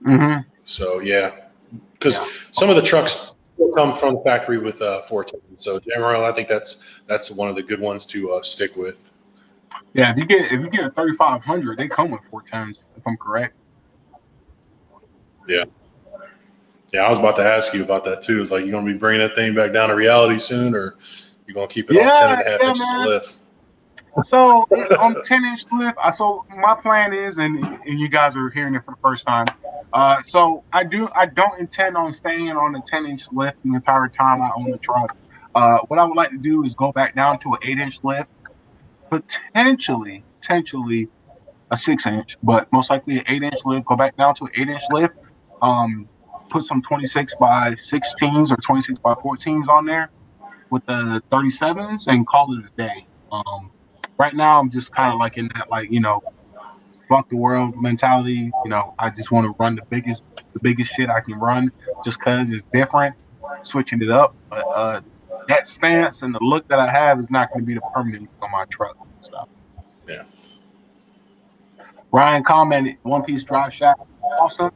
Mm-hmm. So because some of the trucks still come from the factory with 410s. So generally, I think that's one of the good ones to stick with. Yeah, if you get a 3500, they come with 410s, if I'm correct. Yeah. Yeah, I was about to ask you about that too. It's like, you gonna be bringing that thing back down to reality soon, or you're gonna keep it on 10.5 inches of lift? So on 10-inch lift, so my plan is, and you guys are hearing it for the first time. So I don't intend on staying on the 10-inch lift the entire time I own the truck. What I would like to do is go back down to an 8-inch lift, potentially a 6-inch, but most likely an 8-inch lift. Go back down to an 8-inch lift. Put some 26 by 16s or 26 by 14s on there with the 37s and call it a day. Right now I'm just kind of like in that, like, fuck the world mentality. I just want to run the biggest shit I can run just cause it's different, switching it up. But that stance and the look that I have is not going to be the permanent look on my truck. So yeah. Ryan commented, one piece drive shaft awesome,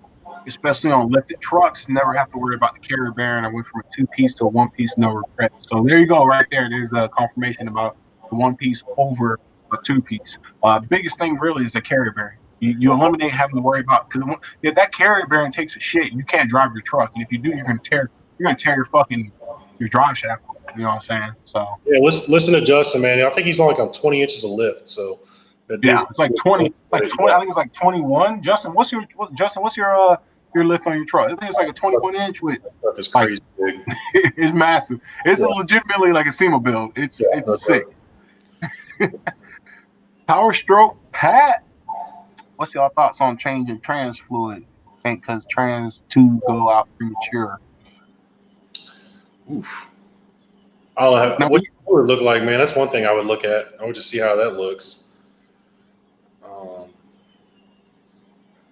especially on lifted trucks. Never have to worry about the carrier bearing. I went from a 2-piece to a 1-piece, no regrets. So there you go, right there. There's a confirmation about the 1-piece over a 2-piece. Biggest thing really is the carrier bearing. You eliminate having to worry about, because if that carrier bearing takes a shit, you can't drive your truck, and if you do, you're gonna tear your drive shaft. You know what I'm saying? So yeah, listen to Justin, man. I think he's only on 20 inches of lift. So it's like 20. I think it's like 21. Justin, what's your your lift on your truck. I think it's like a 21-inch with It's like crazy big. it's massive. It's Yeah. legitimately like a SEMA build. It's Yeah, that's sick. right. Power stroke Pat. What's your thoughts on changing trans fluid? I think because trans 2 go out premature. Oof. I'll have, Now, what would it look like, man? That's one thing I would look at. I would just see how that looks.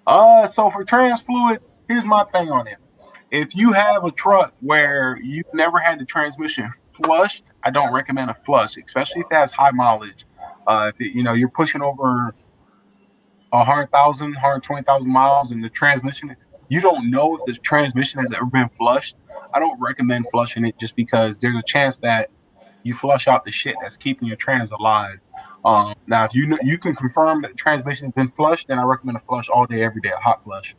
so for trans fluid, here's my thing on it. If you have a truck where you've never had the transmission flushed, I don't recommend a flush, especially if it has high mileage. If it, you're pushing over 100,000, 120,000 miles, and the transmission, you don't know if the transmission has ever been flushed. I don't recommend flushing it just because there's a chance that you flush out the shit that's keeping your trans alive. Now, if you can confirm that the transmission has been flushed, then I recommend a flush all day, every day, a hot flush.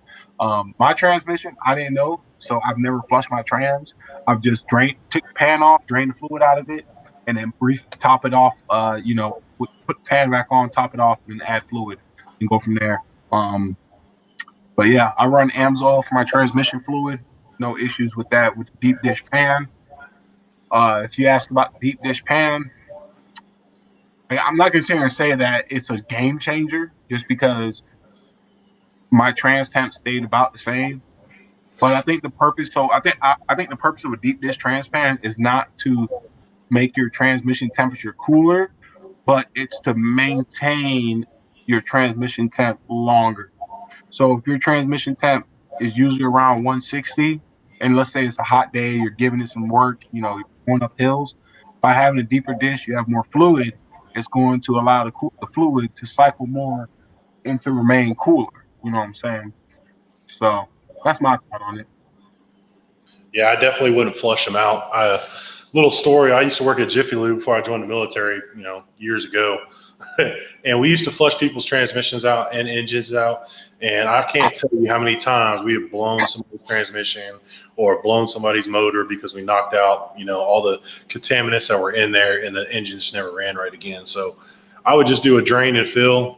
My transmission, I didn't know, so I've never flushed my trans. I've just took the pan off, drained the fluid out of it, and then top it off. Put the pan back on, top it off, and add fluid, and go from there. But yeah, I run Amsoil for my transmission fluid. No issues with that with the deep dish pan. If you ask about deep dish pan, I'm not going to sit here and say that it's a game changer just because my trans temp stayed about the same. But I think the purpose, I think the purpose of a deep dish trans pan is not to make your transmission temperature cooler, but it's to maintain your transmission temp longer. So if your transmission temp is usually around 160, and let's say it's a hot day, you're giving it some work, you're going up hills. By having a deeper dish, you have more fluid. It's going to allow the fluid to cycle more and to remain cooler. You know what I'm saying? So that's my thought on it. Yeah, I definitely wouldn't flush them out. Little story, I used to work at Jiffy Lube before I joined the military, years ago. And we used to flush people's transmissions out and engines out. And I can't tell you how many times we have blown somebody's transmission or blown somebody's motor because we knocked out, all the contaminants that were in there, and the engine just never ran right again. So I would just do a drain and fill.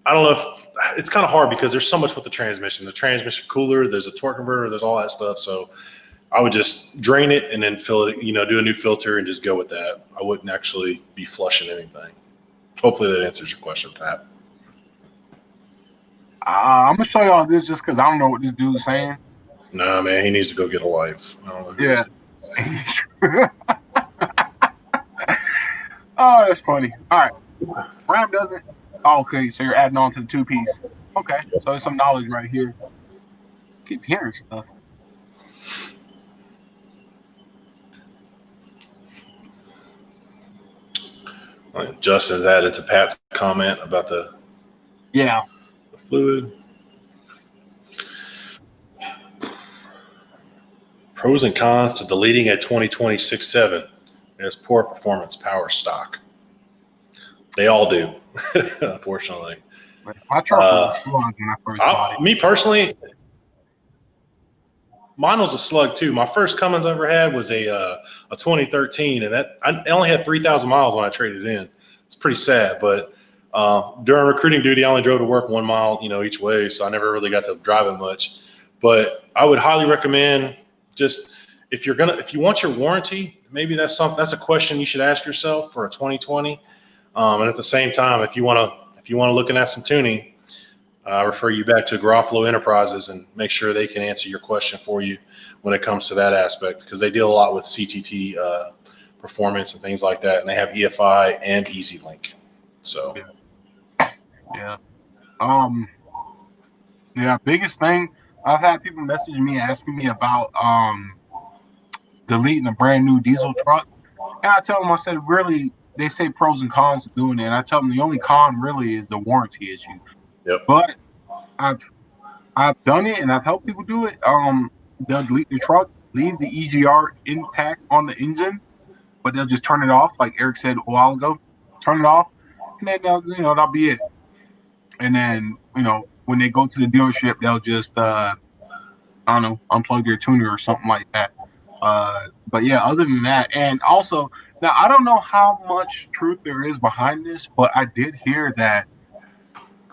I don't know if it's kind of hard because there's so much with the transmission cooler, there's a torque converter, there's all that stuff. So I would just drain it and then fill it, do a new filter and just go with that. I wouldn't actually be flushing anything. Hopefully that answers your question, Pat. I'm going to show y'all this just because I don't know what this dude's saying. Nah, man, he needs to go get a life. I don't know Yeah. Oh, that's funny. All right. Ram doesn't. Oh, okay, so you're adding on to the 2-piece. Okay, so there's some knowledge right here. Keep hearing stuff. Justin's added to Pat's comment about the fluid. Pros and cons to deleting a 2020 6.7 as poor performance power stock. They all do, unfortunately. My truck was a slug when I first bought it. Me personally, mine was a slug too. My first Cummins I ever had was a 2013, and I only had 3,000 miles when I traded it in. It's pretty sad, but during recruiting duty, I only drove to work 1 mile, each way, so I never really got to drive it much. But I would highly recommend, just if you want your warranty, maybe that's a question you should ask yourself for a 2020. And at the same time, if you want to look at some tuning, I refer you back to Garofalo Enterprises and make sure they can answer your question for you when it comes to that aspect, because they deal a lot with CTT performance and things like that, and they have EFI and EasyLink. So, yeah. Biggest thing, I've had people messaging me asking me about deleting a brand new diesel truck, and I tell them, I said, really, they say pros and cons to doing it, and I tell them the only con really is the warranty issue. Yep. But I've done it and I've helped people do it. They'll delete the truck, leave the EGR intact on the engine, but they'll just turn it off, like Eric said a while ago. Turn it off, and then that'll be it. And then when they go to the dealership, they'll just unplug their tuner or something like that. But yeah, other than that, and also now I don't know how much truth there is behind this, but I did hear that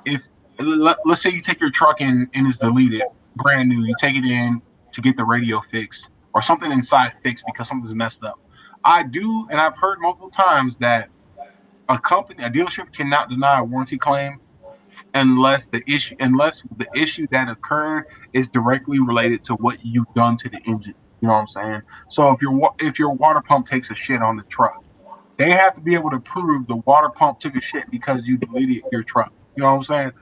if let's say you take your truck in and it's deleted, brand new. You take it in to get the radio fixed or something inside fixed because something's messed up. I do, and I've heard multiple times that a dealership cannot deny a warranty claim unless the issue that occurred is directly related to what you've done to the engine. You know what I'm saying? So if your water pump takes a shit on the truck, they have to be able to prove the water pump took a shit because you deleted your truck. You know what I'm saying?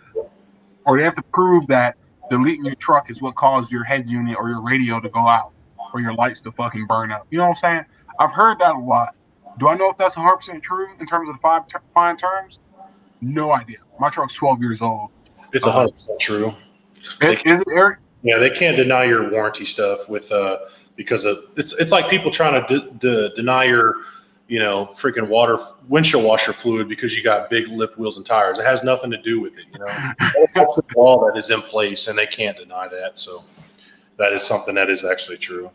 Or they have to prove that deleting your truck is what caused your head unit or your radio to go out or your lights to fucking burn up. You know what I'm saying? I've heard that a lot. Do I know if that's 100% true in terms of the fine terms? No idea. My truck's 12 years old. It's 100% true. Is it, Eric? Yeah, they can't deny your warranty stuff with because of it's like people trying to deny your freaking windshield washer fluid because you got big lift wheels and tires. It has nothing to do with it. That's the law that is in place, and they can't deny that. So that is something that is actually true.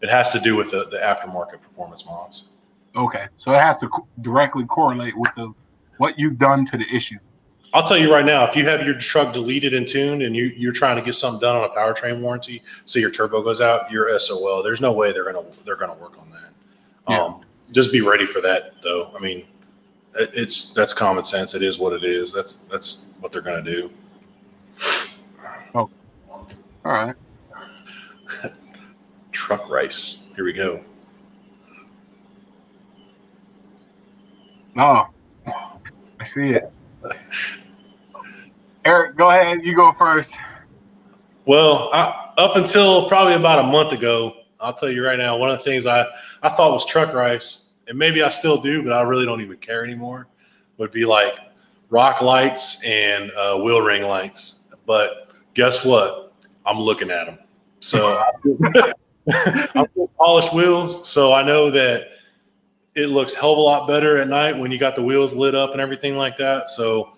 It has to do with the aftermarket performance mods. Okay, so it has to directly correlate with what you've done to the issue. I'll tell you right now, if you have your truck deleted and tuned and you're trying to get something done on a powertrain warranty, so your turbo goes out, you're SOL. There's no way they're gonna work on that. Yeah. Just be ready for that, though. I mean, that's common sense. It is what it is. That's what they're gonna do. Oh, all right. Truck rice. Here we go. Oh, I see it. Eric, go ahead. You go first. Well, up until probably about a month ago, I'll tell you right now, one of the things I thought was truck rice, and maybe I still do, but I really don't even care anymore, would be like rock lights and wheel ring lights. But guess what? I'm looking at them. So I'm polished wheels, so I know that it looks a hell of a lot better at night when you got the wheels lit up and everything like that. So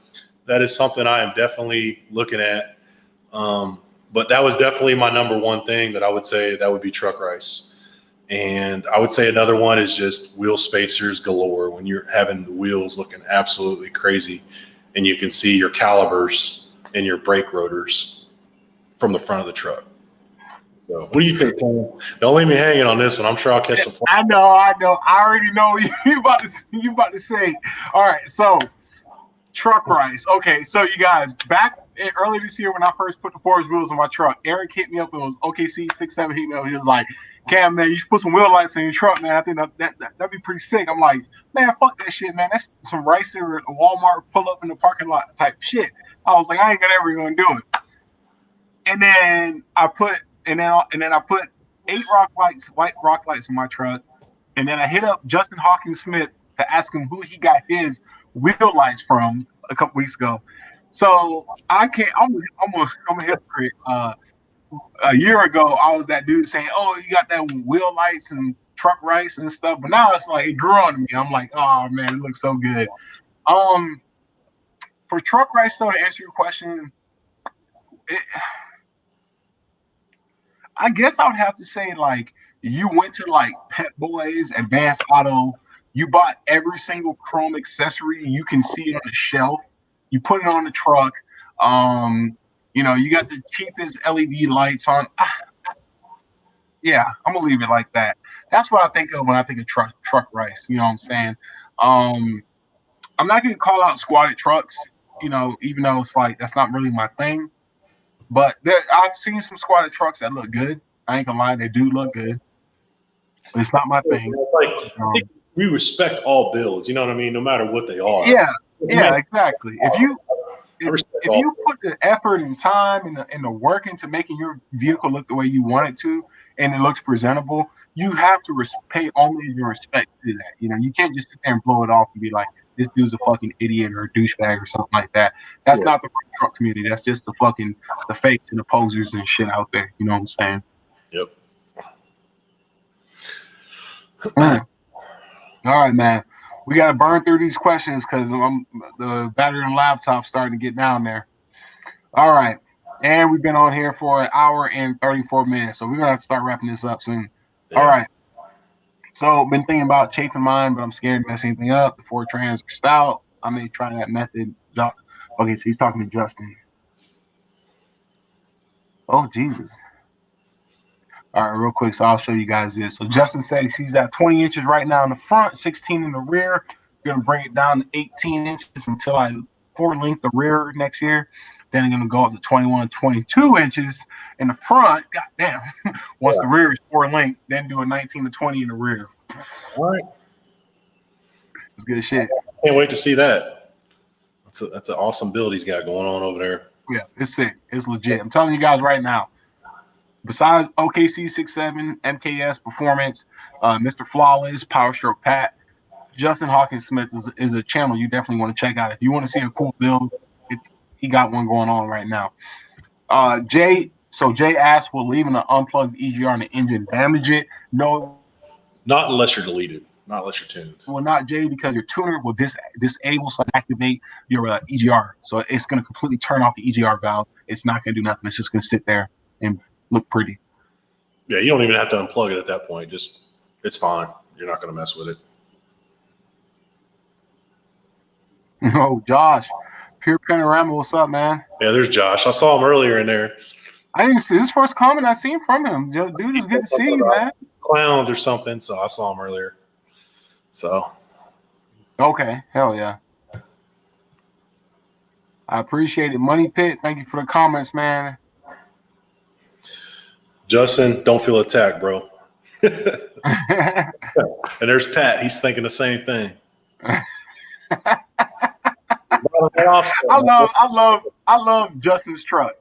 that is something I am definitely looking at. But that was definitely my number one thing that I would say that would be truck rice. And I would say another one is just wheel spacers galore when you're having the wheels looking absolutely crazy and you can see your calipers and your brake rotors from the front of the truck. So what do you think, Tom? Don't leave me hanging on this one. I'm sure I'll catch some fun. I know. I already know you about to say. All right, so truck rice. Okay, so you guys, back early this year when I first put the forged wheels on my truck, Eric hit me up. It was OKC 67 hit me up. He was like, "Cam, man, you should put some wheel lights in your truck, man. I think that'd be pretty sick." I'm like, "Man, fuck that shit, man. That's some rice or a Walmart pull up in the parking lot type shit." I was like, "I ain't ever gonna do it." And then I put 8 white rock lights in my truck, and then I hit up Justin Hawkins Smith to ask him who he got his wheel lights from a couple weeks ago. So I'm a hypocrite. A year ago, I was that dude saying, "Oh, you got that wheel lights and truck rice and stuff," but now it's like it grew on me. I'm like, "Oh man, it looks so good." For truck rice, though, to answer your question, I guess I would have to say like you went to like Pep Boys, Advanced Auto, you bought every single chrome accessory you can see on the shelf, you put it on the truck, you got the cheapest LED lights on. Yeah, I'm gonna leave it like that. That's what I think of when I think of truck rice. You know what I'm saying? I'm not gonna call out squatted trucks, even though it's like that's not really my thing. But I've seen some squatted trucks that look good. I ain't gonna lie, they do look good. But it's not my thing. Like we respect all builds. You know what I mean? No matter what they are. Yeah, exactly. If you put the effort and time and the work into making your vehicle look the way you want it to, and it looks presentable, you have to pay only your respect to that. You can't just sit there and blow it off and be like, this dude's a fucking idiot or a douchebag or something like that. That's not the truck community. That's just the fakes and the posers and shit out there. You know what I'm saying? Yep. All right, man. We got to burn through these questions because the battery on the laptop's starting to get down there. All right. And we've been on here for 1 hour and 34 minutes. So we're going to have to start wrapping this up soon. Yeah. All right. So been thinking about chafing mine, but I'm scared to mess anything up. The Ford Trans are stout. I may try that method. Okay, so he's talking to Justin. Oh, Jesus. All right, real quick, so I'll show you guys this. So Justin says he's at 20 inches right now in the front, 16 in the rear. Gonna bring it down to 18 inches until I full length the rear next year. Then I'm gonna go up to 21, 22 inches in the front. God damn. Once the rear is full length, then do a 19 to 20 in the rear. All right. It's good shit. Can't wait to see that. That's an awesome build he's got going on over there. Yeah, it's sick. It's legit. I'm telling you guys right now. Besides OKC 6'7", MKS Performance, Mr. Flawless, Power Stroke Pat, Justin Hawkins Smith is a channel you definitely want to check out. If you want to see a cool build, he got one going on right now. Jay asked, will leaving an unplugged EGR in the engine damage it? No. Not unless you're deleted. Not unless you're tuned. Well, not Jay, because your tuner will disable / activate your EGR. So it's going to completely turn off the EGR valve. It's not going to do nothing. It's just going to sit there and look pretty. Yeah, you don't even have to unplug it at that point. Just it's fine. You're not going to mess with it. Oh, Josh, Pure Panorama, what's up, man? Yeah, there's Josh. I saw him earlier in there. I didn't see this first comment I seen from him. Dude, it's good to see you, man. Clowns or something. So I saw him earlier. So. Okay, hell yeah. I appreciate it. Money Pit, thank you for the comments, man. Justin, don't feel attacked, bro. And there's Pat. He's thinking the same thing. I love Justin's truck.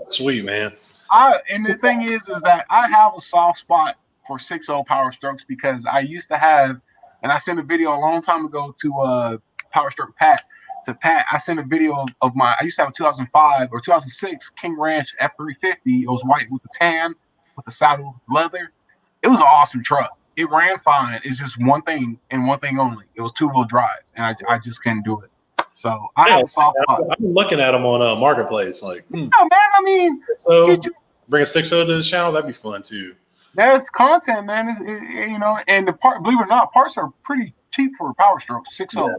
Sweet, man. And the thing is that I have a soft spot for 6.0 Power Strokes because I used to have, and I sent a video a long time ago to Power Stroke Pat. To Pat, I sent a video of my. I used to have a 2005 or 2006 King Ranch F350. It was white with the tan, with the saddle leather. It was an awesome truck. It ran fine. It's just one thing and one thing only. It was 2-wheel drive, and I just couldn't do it. So I have a soft spot. I'm looking at them on Marketplace. Like, man. I mean, so bring a 6.0 to the channel. That'd be fun too. That's content, man. And the part, believe it or not, parts are pretty cheap for Power Strokes 6.0s. Yeah.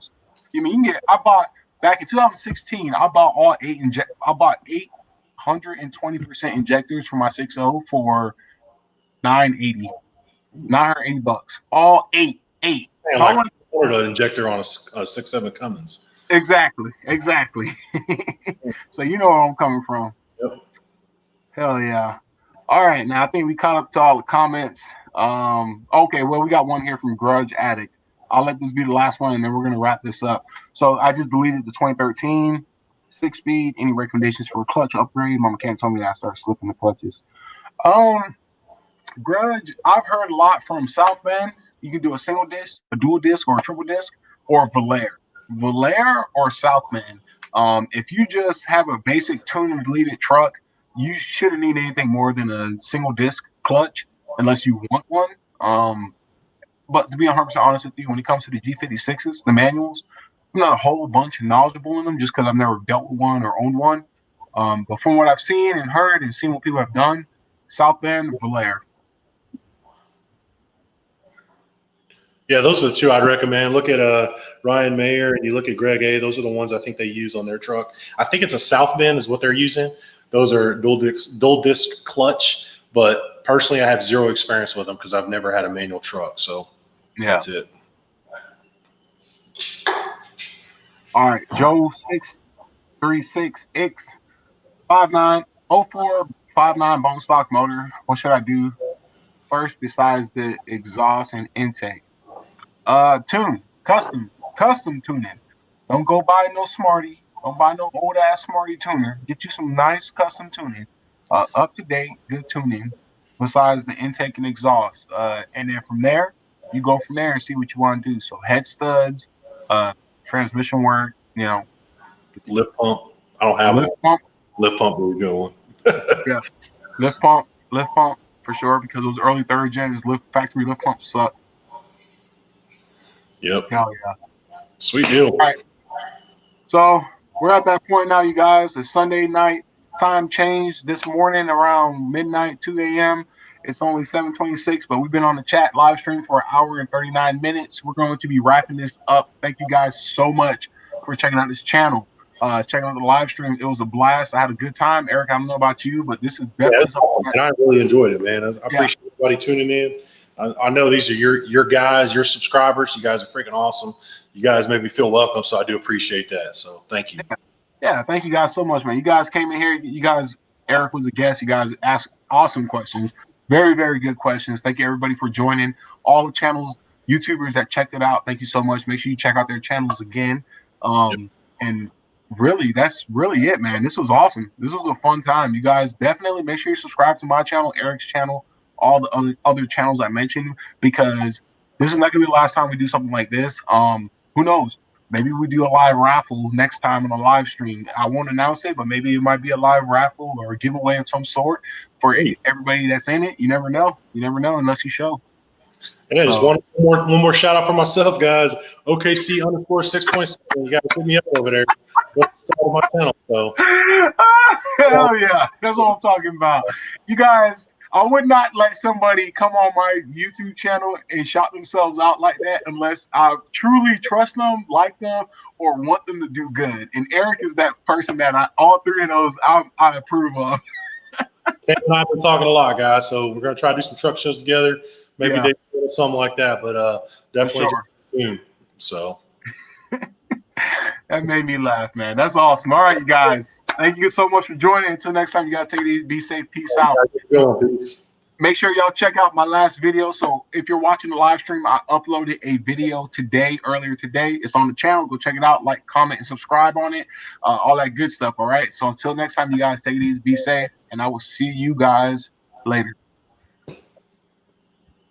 I mean, I bought back in 2016. I bought all 820% injectors for my 6.0 for $980 bucks. All eight. Man, like an injector on a 6.7 Cummins. Exactly. So you know where I'm coming from. Yep. Hell yeah. All right, now I think we caught up to all the comments. Okay, well, we got one here from Grudge Addict. I'll let this be the last one, and then we're going to wrap this up. So I just deleted the 2013 6-speed. Any recommendations for a clutch upgrade? My mechanic told me that I started slipping the clutches. Grudge, I've heard a lot from South Bend. You can do a single disc, a dual disc, or a triple disc, or Valère or South Bend. If you just have a basic tune and deleted truck, you shouldn't need anything more than a single disc clutch unless you want one. But to be 100% honest with you, when it comes to the G56s, the manuals, I'm not a whole bunch knowledgeable in them just because I've never dealt with one or owned one. But from what I've seen and heard and seen what people have done, South Bend, Valère. Yeah, those are the two I'd recommend. Look at Ryan Mayer and you look at Greg A. Those are the ones I think they use on their truck. I think it's a South Bend is what they're using. Those are dual disc clutch. But personally, I have zero experience with them because I've never had a manual truck. So yeah, that's it. All right, Joe 636X 5904 bone stock motor. What should I do first besides the exhaust and intake? Tune, custom tuning. Don't go buy no Smarty. Don't buy no old ass Smarty tuner. Get you some nice custom tuning, up to date, good tuning. Besides the intake and exhaust, and then from there, you go from there and see what you want to do. So head studs, transmission work, lift pump. I don't have lift pump. Lift pump would be a good one. Yeah, lift pump for sure because those early third gens factory lift pumps suck. Yep. Hell yeah. Sweet deal. All right. So we're at that point now, you guys. It's Sunday night. Time changed this morning around midnight, 2 a.m. It's only 7:26, but we've been on the chat live stream for an hour and 39 minutes. We're going to be wrapping this up. Thank you guys so much for checking out this channel. checking out the live stream. It was a blast. I had a good time. Eric, I don't know about you, but this is Yeah, definitely it's awesome, and I really enjoyed it, man. I appreciate everybody tuning in. I know these are your guys, your subscribers. You guys are freaking awesome. You guys made me feel welcome, so I do appreciate that. So thank you. Yeah, thank you guys so much, man. You guys came in here. You guys, Eric was a guest. You guys asked awesome questions. Very, very good questions. Thank you, everybody, for joining. All the channels, YouTubers that checked it out, thank you so much. Make sure you check out their channels again. And really, that's really it, man. This was awesome. This was a fun time. You guys definitely make sure you subscribe to my channel, Eric's channel, all the other channels I mentioned, because this is not going to be the last time we do something like this. Who knows? Maybe we do a live raffle next time on a live stream. I won't announce it, but maybe it might be a live raffle or a giveaway of some sort for everybody that's in it. You never know. You never know unless you show. Yeah, just one more shout out for myself, guys. OKC_6.7. You got to put me up over there. My channel, so. Hell yeah, that's what I'm talking about. You guys, I would not let somebody come on my YouTube channel and shout themselves out like that unless I truly trust them, like them, or want them to do good. And Eric is that person that all three of those I approve of. Ken and I have been talking a lot, guys. So we're gonna try to do some truck shows together, maybe something like that. But definitely, so. That made me laugh, man. That's awesome. All right, you guys. Thank you so much for joining. Until next time, you guys take it easy. Be safe. Peace out. Peace. Make sure y'all check out my last video. So if you're watching the live stream, I uploaded a video earlier today. It's on the channel. Go check it out. Like, comment, and subscribe on it. All that good stuff. All right. So until next time, you guys take it easy. Be safe. And I will see you guys later.